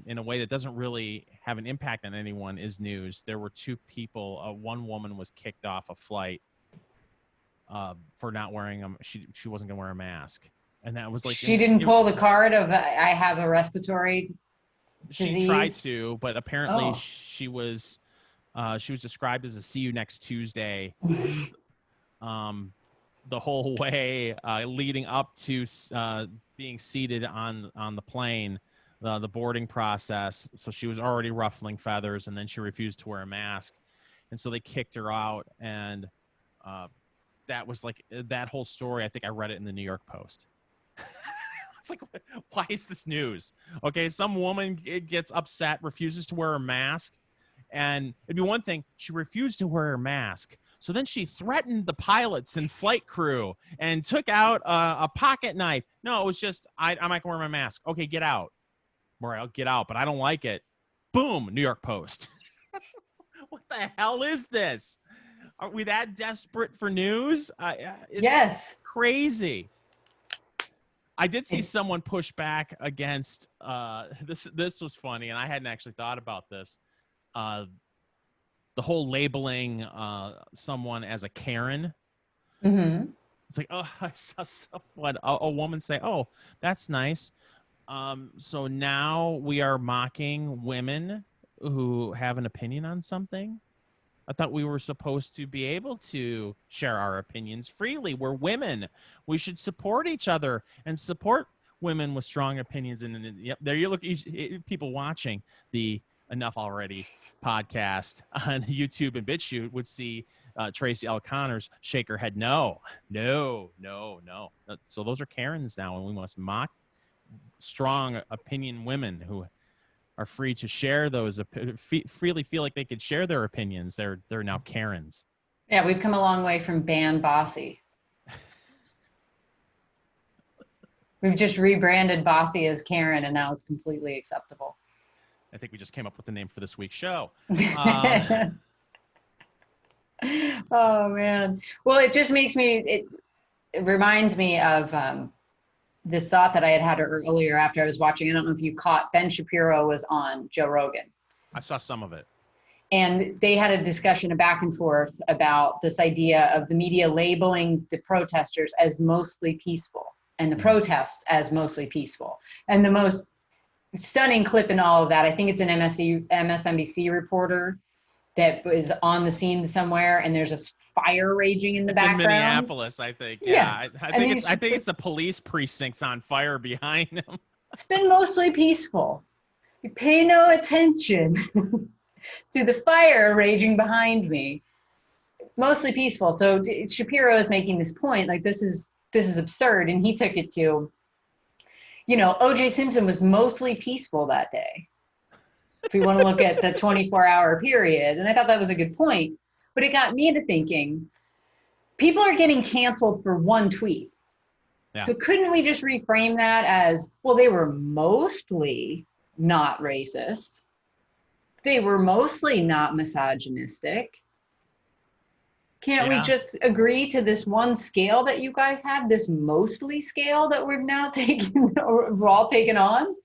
in a way that doesn't really have an impact on anyone is news. There were 2 people. One woman was kicked off a flight for not wearing she wasn't gonna wear a mask, and that was like she didn't pull the card of I have a respiratory disease. She tried to, but apparently she was described as a see you next Tuesday the whole way leading up to being seated on the plane, the boarding process. So she was already ruffling feathers, and then she refused to wear a mask, and so they kicked her out. And that was like that whole story. I think I read it in the New York Post. It's like, why is this news? Okay, some woman gets upset, refuses to wear a mask, and it'd be one thing, she refused to wear a mask, So then she threatened the pilots and flight crew and took out a pocket knife. No, it was just, I'm not going to wear my mask. Okay, get out. Or I'll get out, but I don't like it. Boom, New York Post. What the hell is this? Are we that desperate for news? It's Yes. crazy. I did see someone push back against this. This was funny, and I hadn't actually thought about this. The whole labeling someone as a Karen. Mm-hmm. It's like, oh, I saw someone, a woman say, "Oh, that's nice." So now we are mocking women who have an opinion on something. I thought we were supposed to be able to share our opinions freely. We're women. We should support each other and support women with strong opinions. And yep, there you look, people watching the Enough Already podcast on YouTube and BitChute would see Tracy L. Connors shake her head. No. So those are Karens now, and we must mock strong opinion women who are free to share those, freely feel like they could share their opinions. They're now Karens. Yeah, we've come a long way from ban bossy. We've just rebranded bossy as Karen, and now it's completely acceptable. I think we just came up with the name for this week's show. Oh, man. Well, it just makes me, it reminds me of this thought that I had earlier after I was watching. I don't know if you caught, Ben Shapiro was on Joe Rogan. I saw some of it. And they had a discussion, a back and forth, about this idea of the media labeling the protesters as mostly peaceful and the protests as mostly peaceful. And the most stunning clip in all of that, I think it's an MSNBC reporter that was on the scene somewhere, and there's a fire raging in the background. In Minneapolis, I think. Yeah. I think it's the police precincts on fire behind them. It's been mostly peaceful. You pay no attention to the fire raging behind me. Mostly peaceful. So Shapiro is making this point, like this is absurd, and he took it to, O.J. Simpson was mostly peaceful that day, if we want to look at the 24-hour period. And I thought that was a good point. But it got me to thinking, people are getting canceled for one tweet. Yeah. So couldn't we just reframe that as, well, they were mostly not racist. They were mostly not misogynistic. Can't we just agree to this one scale that you guys have, this mostly scale that we've now we're all taken on?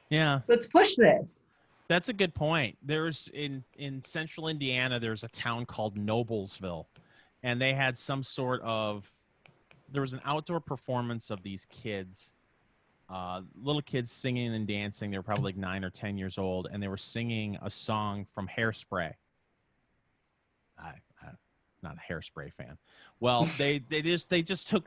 Yeah. Let's push this. That's a good point. There's in central Indiana, there's a town called Noblesville, and they had some sort of, there was an outdoor performance of these kids, little kids singing and dancing. They were probably like 9 or 10 years old, and they were singing a song from Hairspray. I'm not a Hairspray fan. Well, they just took,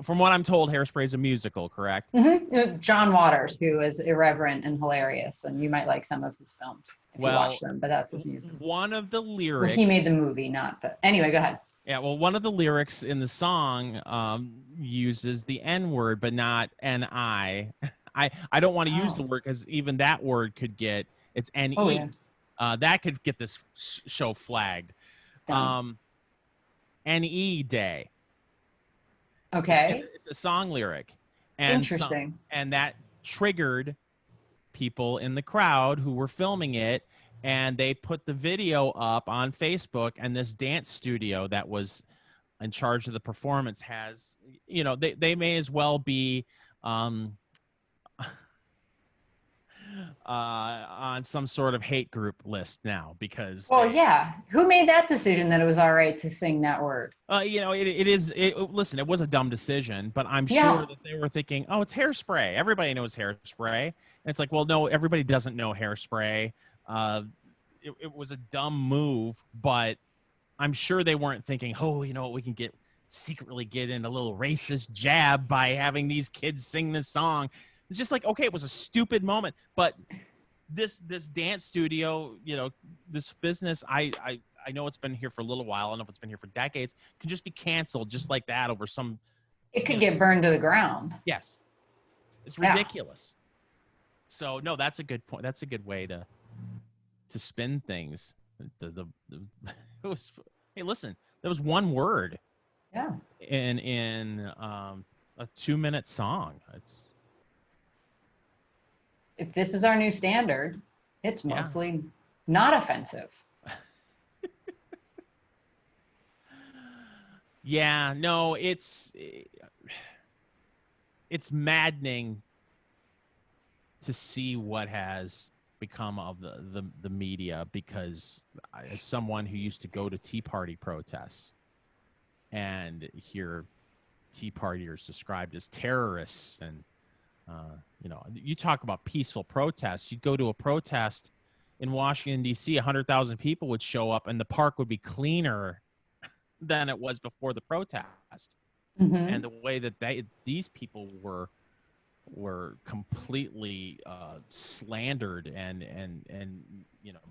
from what I'm told, Hairspray is a musical, correct? Mm-hmm. John Waters, who is irreverent and hilarious, and you might like some of his films if you watch them, but that's his music. One of the lyrics... Well, he made the movie, not the... Anyway, go ahead. Yeah, well, one of the lyrics in the song uses the N-word, but not N-I. I don't want to use the word because even that word could get... It's N-E. Oh, yeah. That could get this show flagged. N-E Day. Okay. It's a song lyric. And interesting. And that triggered people in the crowd who were filming it, and they put the video up on Facebook, and this dance studio that was in charge of the performance has, they may as well be on some sort of hate group list now because... Well, yeah. Who made that decision that it was all right to sing that word? Listen, it was a dumb decision, but I'm sure that they were thinking, oh, it's Hairspray. Everybody knows Hairspray. And it's like, well, no, everybody doesn't know Hairspray. It was a dumb move, but I'm sure they weren't thinking, oh, we can secretly get in a little racist jab by having these kids sing this song. It's just like, okay, it was a stupid moment, but this dance studio, this business, I know it's been here for a little while. I don't know if it's been here for decades. Can just be canceled just like that over some... It could get burned to the ground. Yes. It's ridiculous. So, no, that's a good point. That's a good way to spin things. It was Hey, listen, there was one word Yeah. in a 2-minute song. It's If this is our new standard, it's yeah. mostly not offensive. Yeah, no, it's maddening to see what has become of the media, because as someone who used to go to Tea Party protests and hear Tea Partiers described as terrorists, and you talk about peaceful protests. You'd go to a protest in Washington D.C., 100,000 people would show up, and the park would be cleaner than it was before the protest. Mm-hmm. And the way that these people were completely slandered and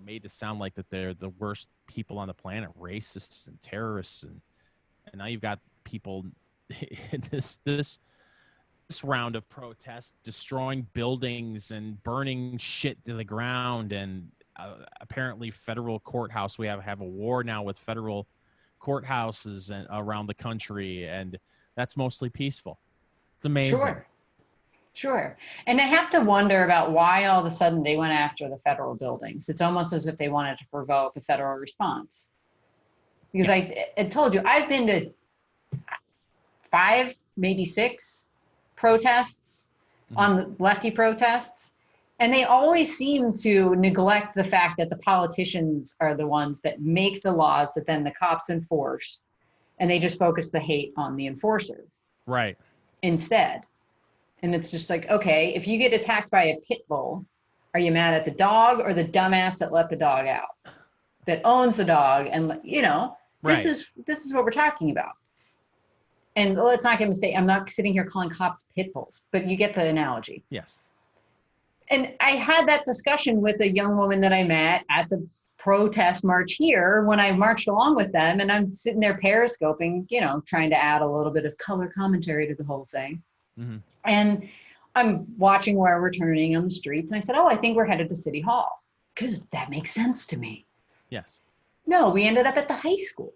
made to sound like that they're the worst people on the planet, racists and terrorists, and now you've got people in this round of protests destroying buildings and burning shit to the ground, and apparently federal courthouse. We have a war now with federal courthouses and around the country, and that's mostly peaceful. It's amazing. Sure. And I have to wonder about why all of a sudden they went after the federal buildings. It's almost as if they wanted to provoke a federal response. Because I told you, I've been to 5, maybe 6 protests, on the lefty protests, and they always seem to neglect the fact that the politicians are the ones that make the laws that then the cops enforce, and they just focus the hate on the enforcer. Right. Instead. And it's just like, okay, if you get attacked by a pit bull, are you mad at the dog or the dumbass that let the dog out, that owns the dog? And Right. this is what we're talking about. And let's not get mistake. I'm not sitting here calling cops pit bulls, but you get the analogy. Yes. And I had that discussion with a young woman that I met at the protest march here when I marched along with them, and I'm sitting there periscoping, trying to add a little bit of color commentary to the whole thing. Mm-hmm. And I'm watching where we're turning on the streets. And I said, I think we're headed to City Hall, because that makes sense to me. Yes. No, we ended up at the high school.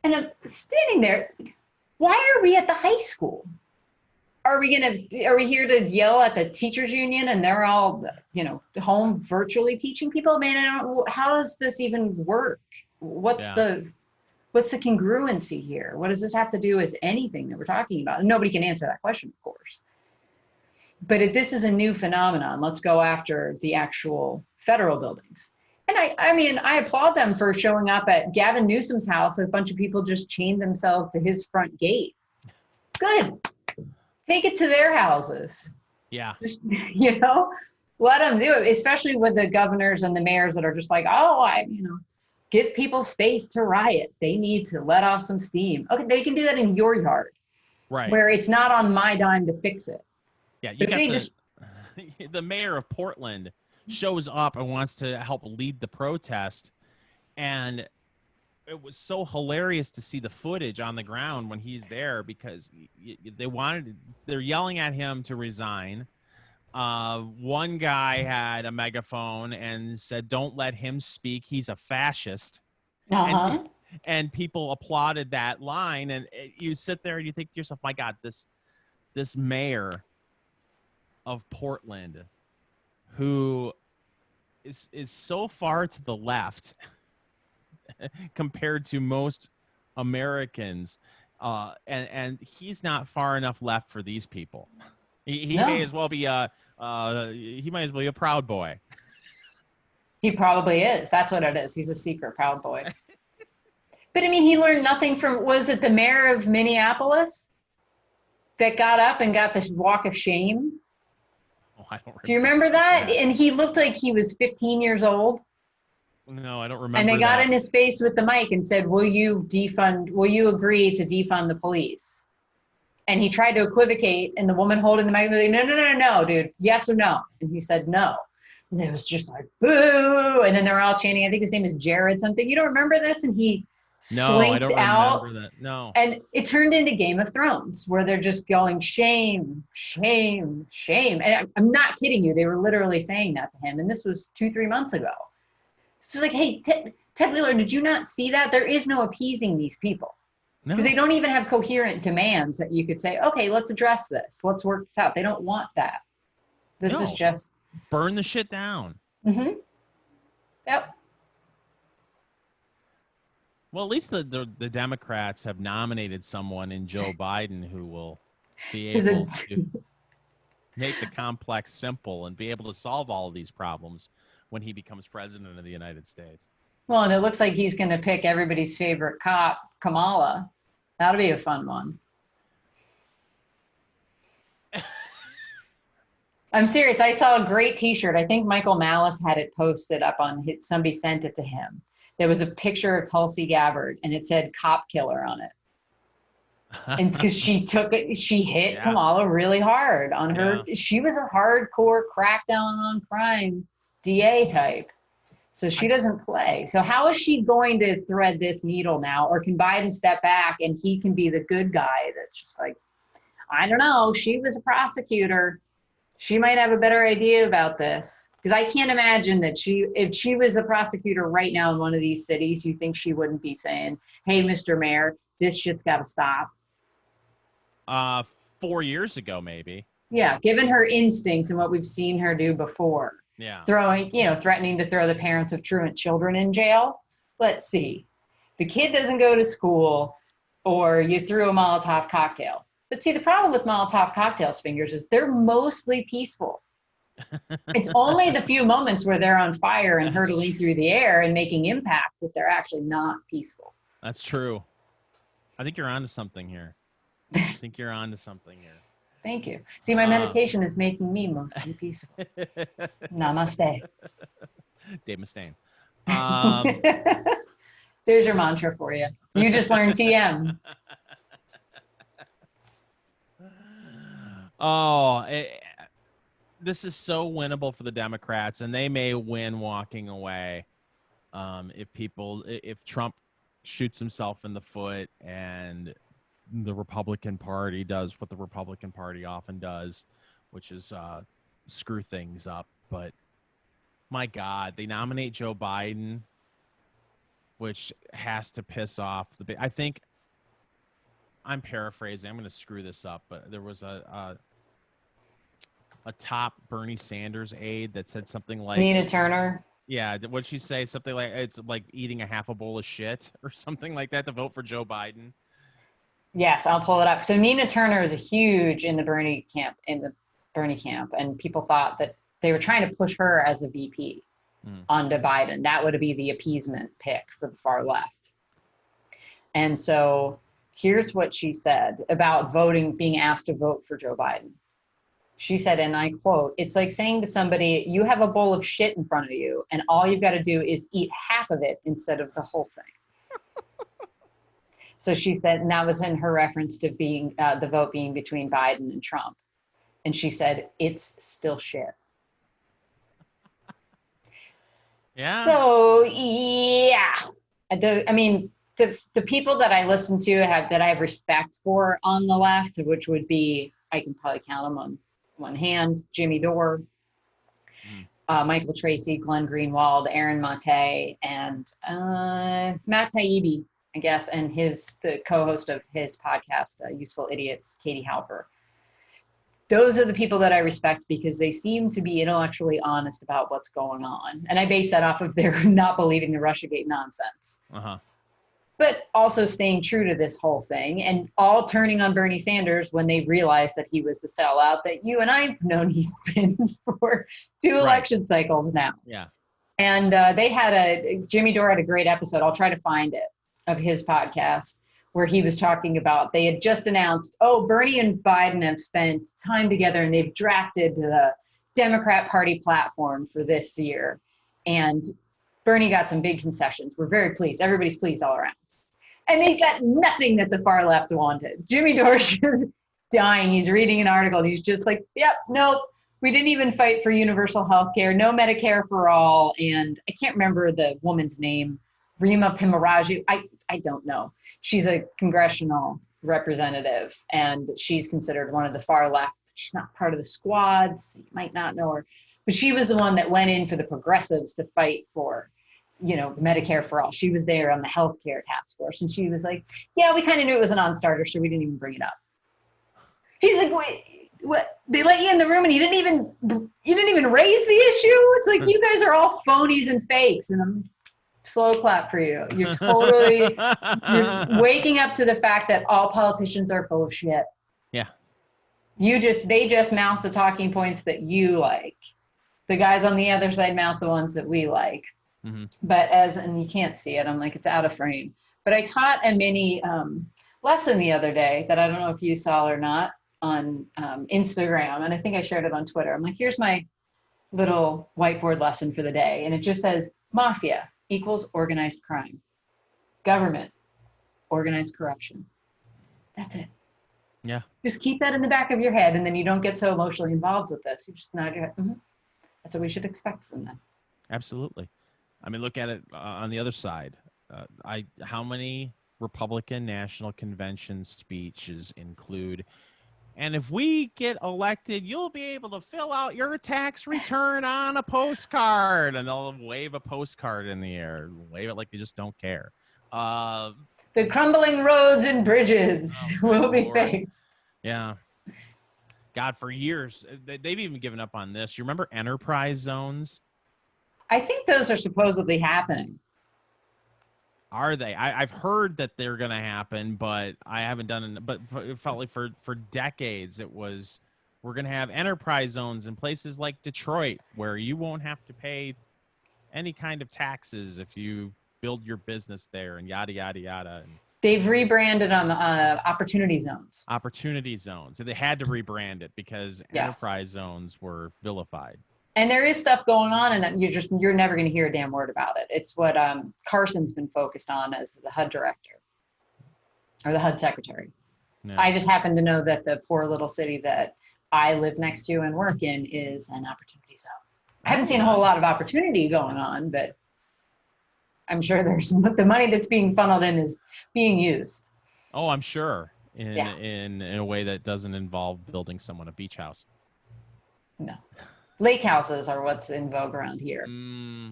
And I'm standing there. Why are we at the high school? Are we here to yell at the teachers union and they're all, home virtually teaching people? Man, how does this even work? What's the congruency here? What does this have to do with anything that we're talking about? And nobody can answer that question, of course. But if this is a new phenomenon, let's go after the actual federal buildings. And I applaud them for showing up at Gavin Newsom's house. A bunch of people just chained themselves to his front gate. Good. Take it to their houses. Yeah. Just, let them do it, especially with the governors and the mayors that are just like, give people space to riot. They need to let off some steam. Okay, they can do that in your yard. Right. Where it's not on my dime to fix it. Yeah, you got the mayor of Portland shows up and wants to help lead the protest, and it was so hilarious to see the footage on the ground when he's there, because they're yelling at him to resign. One guy had a megaphone and said, "Don't let him speak. He's a fascist." Uh-huh. And people applauded that line, and you sit there and you think to yourself, my God, this mayor of Portland, who is so far to the left compared to most Americans, and he's not far enough left for these people. He may as well be a Proud Boy. He probably is. That's what it is. He's a secret Proud Boy. But he learned nothing from, was it the mayor of Minneapolis that got up and got this walk of shame? Oh, I don't remember. Do you remember that? And he looked like he was 15 years old. No, I don't remember. And they got in his face with the mic and said, will you agree to defund the police? And he tried to equivocate, and the woman holding the mic was like, no, dude, yes or no? And he said no. And it was just like, boo. And then they're all chanting, I think his name is Jared something. You don't remember this? And he slinked out. Remember that. No. And it turned into Game of Thrones, where they're just going, shame, shame, shame. And I'm not kidding you. They were literally saying that to him. And this was 2-3 months ago. So it's like, hey, Ted Wheeler, did you not see that? There is no appeasing these people. No. Because they don't even have coherent demands that you could say, okay, let's address this. Let's work this out. They don't want that. This is just burn the shit down. Mm-hmm. Yep. Well, at least the Democrats have nominated someone in Joe Biden who will be able to make the complex simple and be able to solve all of these problems when he becomes president of the United States. Well, and it looks like he's going to pick everybody's favorite cop, Kamala. That'll be a fun one. I'm serious. I saw a great T-shirt. I think Michael Malice had it posted up on his, somebody sent it to him. There was a picture of Tulsi Gabbard, and it said "cop killer" on it. And because she took it, she hit Kamala really hard on her. Yeah. She was a hardcore crackdown on crime DA type. So she doesn't play. So how is she going to thread this needle now? Or can Biden step back and he can be the good guy that's just like, I don't know, she was a prosecutor. She might have a better idea about this. Because I can't imagine that if she was a prosecutor right now in one of these cities, you think she wouldn't be saying, hey, Mr. Mayor, this shit's got to stop. 4 years ago, maybe. Yeah, given her instincts and what we've seen her do before. Yeah. Threatening to throw the parents of truant children in jail. Let's see. The kid doesn't go to school, or you threw a Molotov cocktail. But see, the problem with Molotov cocktails, Fingers, is they're mostly peaceful. It's only the few moments where they're on fire and hurtling through the air and making impact that they're actually not peaceful. That's true. I think you're onto something here. Thank you. See, my meditation is making me mostly peaceful. Namaste. Dave Mustaine. There's your mantra for you. You just learned TM. This is so winnable for the Democrats, and they may win walking away if Trump shoots himself in the foot and the Republican Party does what the Republican Party often does, which is screw things up. But my God, they nominate Joe Biden, which has to piss off I think I'm paraphrasing. I'm going to screw this up, but there was a top Bernie Sanders aide that said something like Nina Turner. Yeah, what'd she say? Something like it's like eating a half a bowl of shit or something like that to vote for Joe Biden. Yes, I'll pull it up. So Nina Turner is a huge in the Bernie camp, and people thought that they were trying to push her as a VP onto Biden. That would be the appeasement pick for the far left. And so here's what she said about being asked to vote for Joe Biden. She said, and I quote, "It's like saying to somebody, you have a bowl of shit in front of you, and all you've got to do is eat half of it instead of the whole thing." So she said, and that was in her reference to being the vote being between Biden and Trump. And she said, "It's still shit." Yeah. So, yeah. The people that I listen to that I have respect for on the left, which would be, I can probably count them on one hand, Jimmy Dore, Michael Tracy, Glenn Greenwald, Aaron Mate, and Matt Taibbi, I guess, and the co-host of his podcast, Useful Idiots, Katie Halper. Those are the people that I respect because they seem to be intellectually honest about what's going on. And I base that off of their not believing the Russiagate nonsense. But also staying true to this whole thing and all turning on Bernie Sanders when they realized that he was the sellout that you and I've known he's been for 2 election cycles now. Yeah. And Jimmy Dore had a great episode. I'll try to find it, of his podcast, where he was talking about, they had just announced, Bernie and Biden have spent time together and they've drafted the Democrat Party platform for this year. And Bernie got some big concessions. We're very pleased. Everybody's pleased all around. And they got nothing that the far left wanted. Jimmy Dore's just dying. He's reading an article. And he's just like, yep, nope. We didn't even fight for universal health care. No Medicare for all. And I can't remember the woman's name. Rima Pimaraju. I don't know. She's a congressional representative, and she's considered one of the far left. She's not part of the squad, so you might not know her. But she was the one that went in for the progressives to fight for Medicare for all. She was there on the healthcare task force, and she was like, yeah, we kind of knew it was a non-starter, so we didn't even bring it up. He's like, wait, what? They let you in the room and you didn't even raise the issue? It's like, you guys are all phonies and fakes. And I'm slow clap for you. You're waking up to the fact that all politicians are full of shit. Yeah. They just mouth the talking points that you like. The guys on the other side mouth the ones that we like. Mm-hmm. And you can't see it. I'm like, it's out of frame. But I taught a mini lesson the other day that I don't know if you saw or not on Instagram. And I think I shared it on Twitter. I'm like, here's my little whiteboard lesson for the day. And it just says mafia equals organized crime. Government, organized corruption. That's it. Yeah. Just keep that in the back of your head, and then you don't get so emotionally involved with this. You just nod your head. Mm-hmm. That's what we should expect from them. Absolutely. I mean, look at it on the other side. How many Republican National Convention speeches include, and if we get elected, you'll be able to fill out your tax return on a postcard, and they'll wave a postcard in the air, wave it like they just don't care. The crumbling roads and bridges will be fixed. Yeah. God, for years, they've even given up on this. You remember enterprise zones? I think those are supposedly happening. Are they? I've heard that they're going to happen, but I haven't done it. But it felt like for decades it was, we're going to have enterprise zones in places like Detroit where you won't have to pay any kind of taxes if you build your business there, and yada, yada, yada. And they've rebranded them opportunity zones. Opportunity zones. So they had to rebrand it because enterprise zones were vilified. And there is stuff going on, and you're never going to hear a damn word about it. It's what Carson's been focused on as the HUD director or the HUD secretary. No. I just happen to know that the poor little city that I live next to and work in is an opportunity zone. I haven't seen a whole lot of opportunity going on, but I'm sure the money that's being funneled in is being used. Oh, I'm sure in a way that doesn't involve building someone a beach house. No. Lake houses are what's in vogue around here.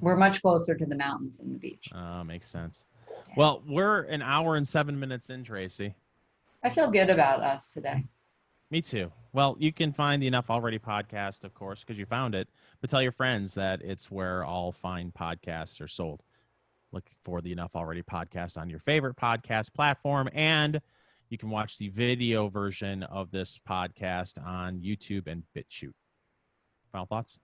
We're much closer to the mountains than the beach. Makes sense. Yeah. Well, we're an hour and 7 minutes in, Tracy. I feel good about us today. Me too. Well, you can find the Enough Already podcast, of course, because you found it. But tell your friends that it's where all fine podcasts are sold. Look for the Enough Already podcast on your favorite podcast platform. And you can watch the video version of this podcast on YouTube and BitChute. Final thoughts?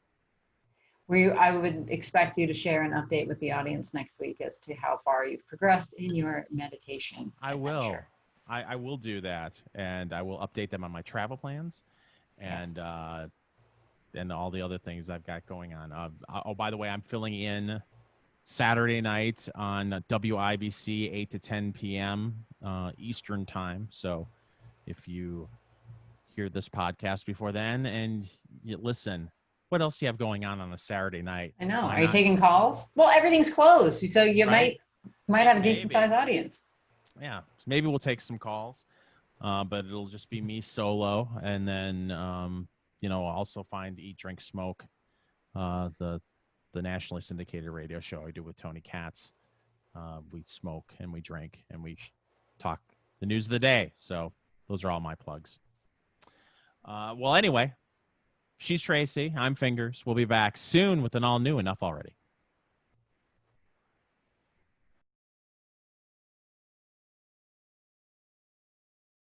I would expect you to share an update with the audience next week as to how far you've progressed in your meditation. I will. I will do that, and I will update them on my travel plans and and all the other things I've got going on. By the way, I'm filling in Saturday night on WIBC 8 to 10 p.m. Eastern time. So if you hear this podcast before then and you listen, what else do you have going on a Saturday night? I know. Are you taking calls? Well, everything's closed, so you might have a decent sized audience. Yeah, maybe we'll take some calls, but it'll just be me solo, and then also find Eat, Drink, Smoke, the nationally syndicated radio show I do with Tony Katz. We smoke and we drink and we talk the news of the day. So those are all my plugs. Well, anyway, she's Tracy. I'm Fingers. We'll be back soon with an all new Enough Already.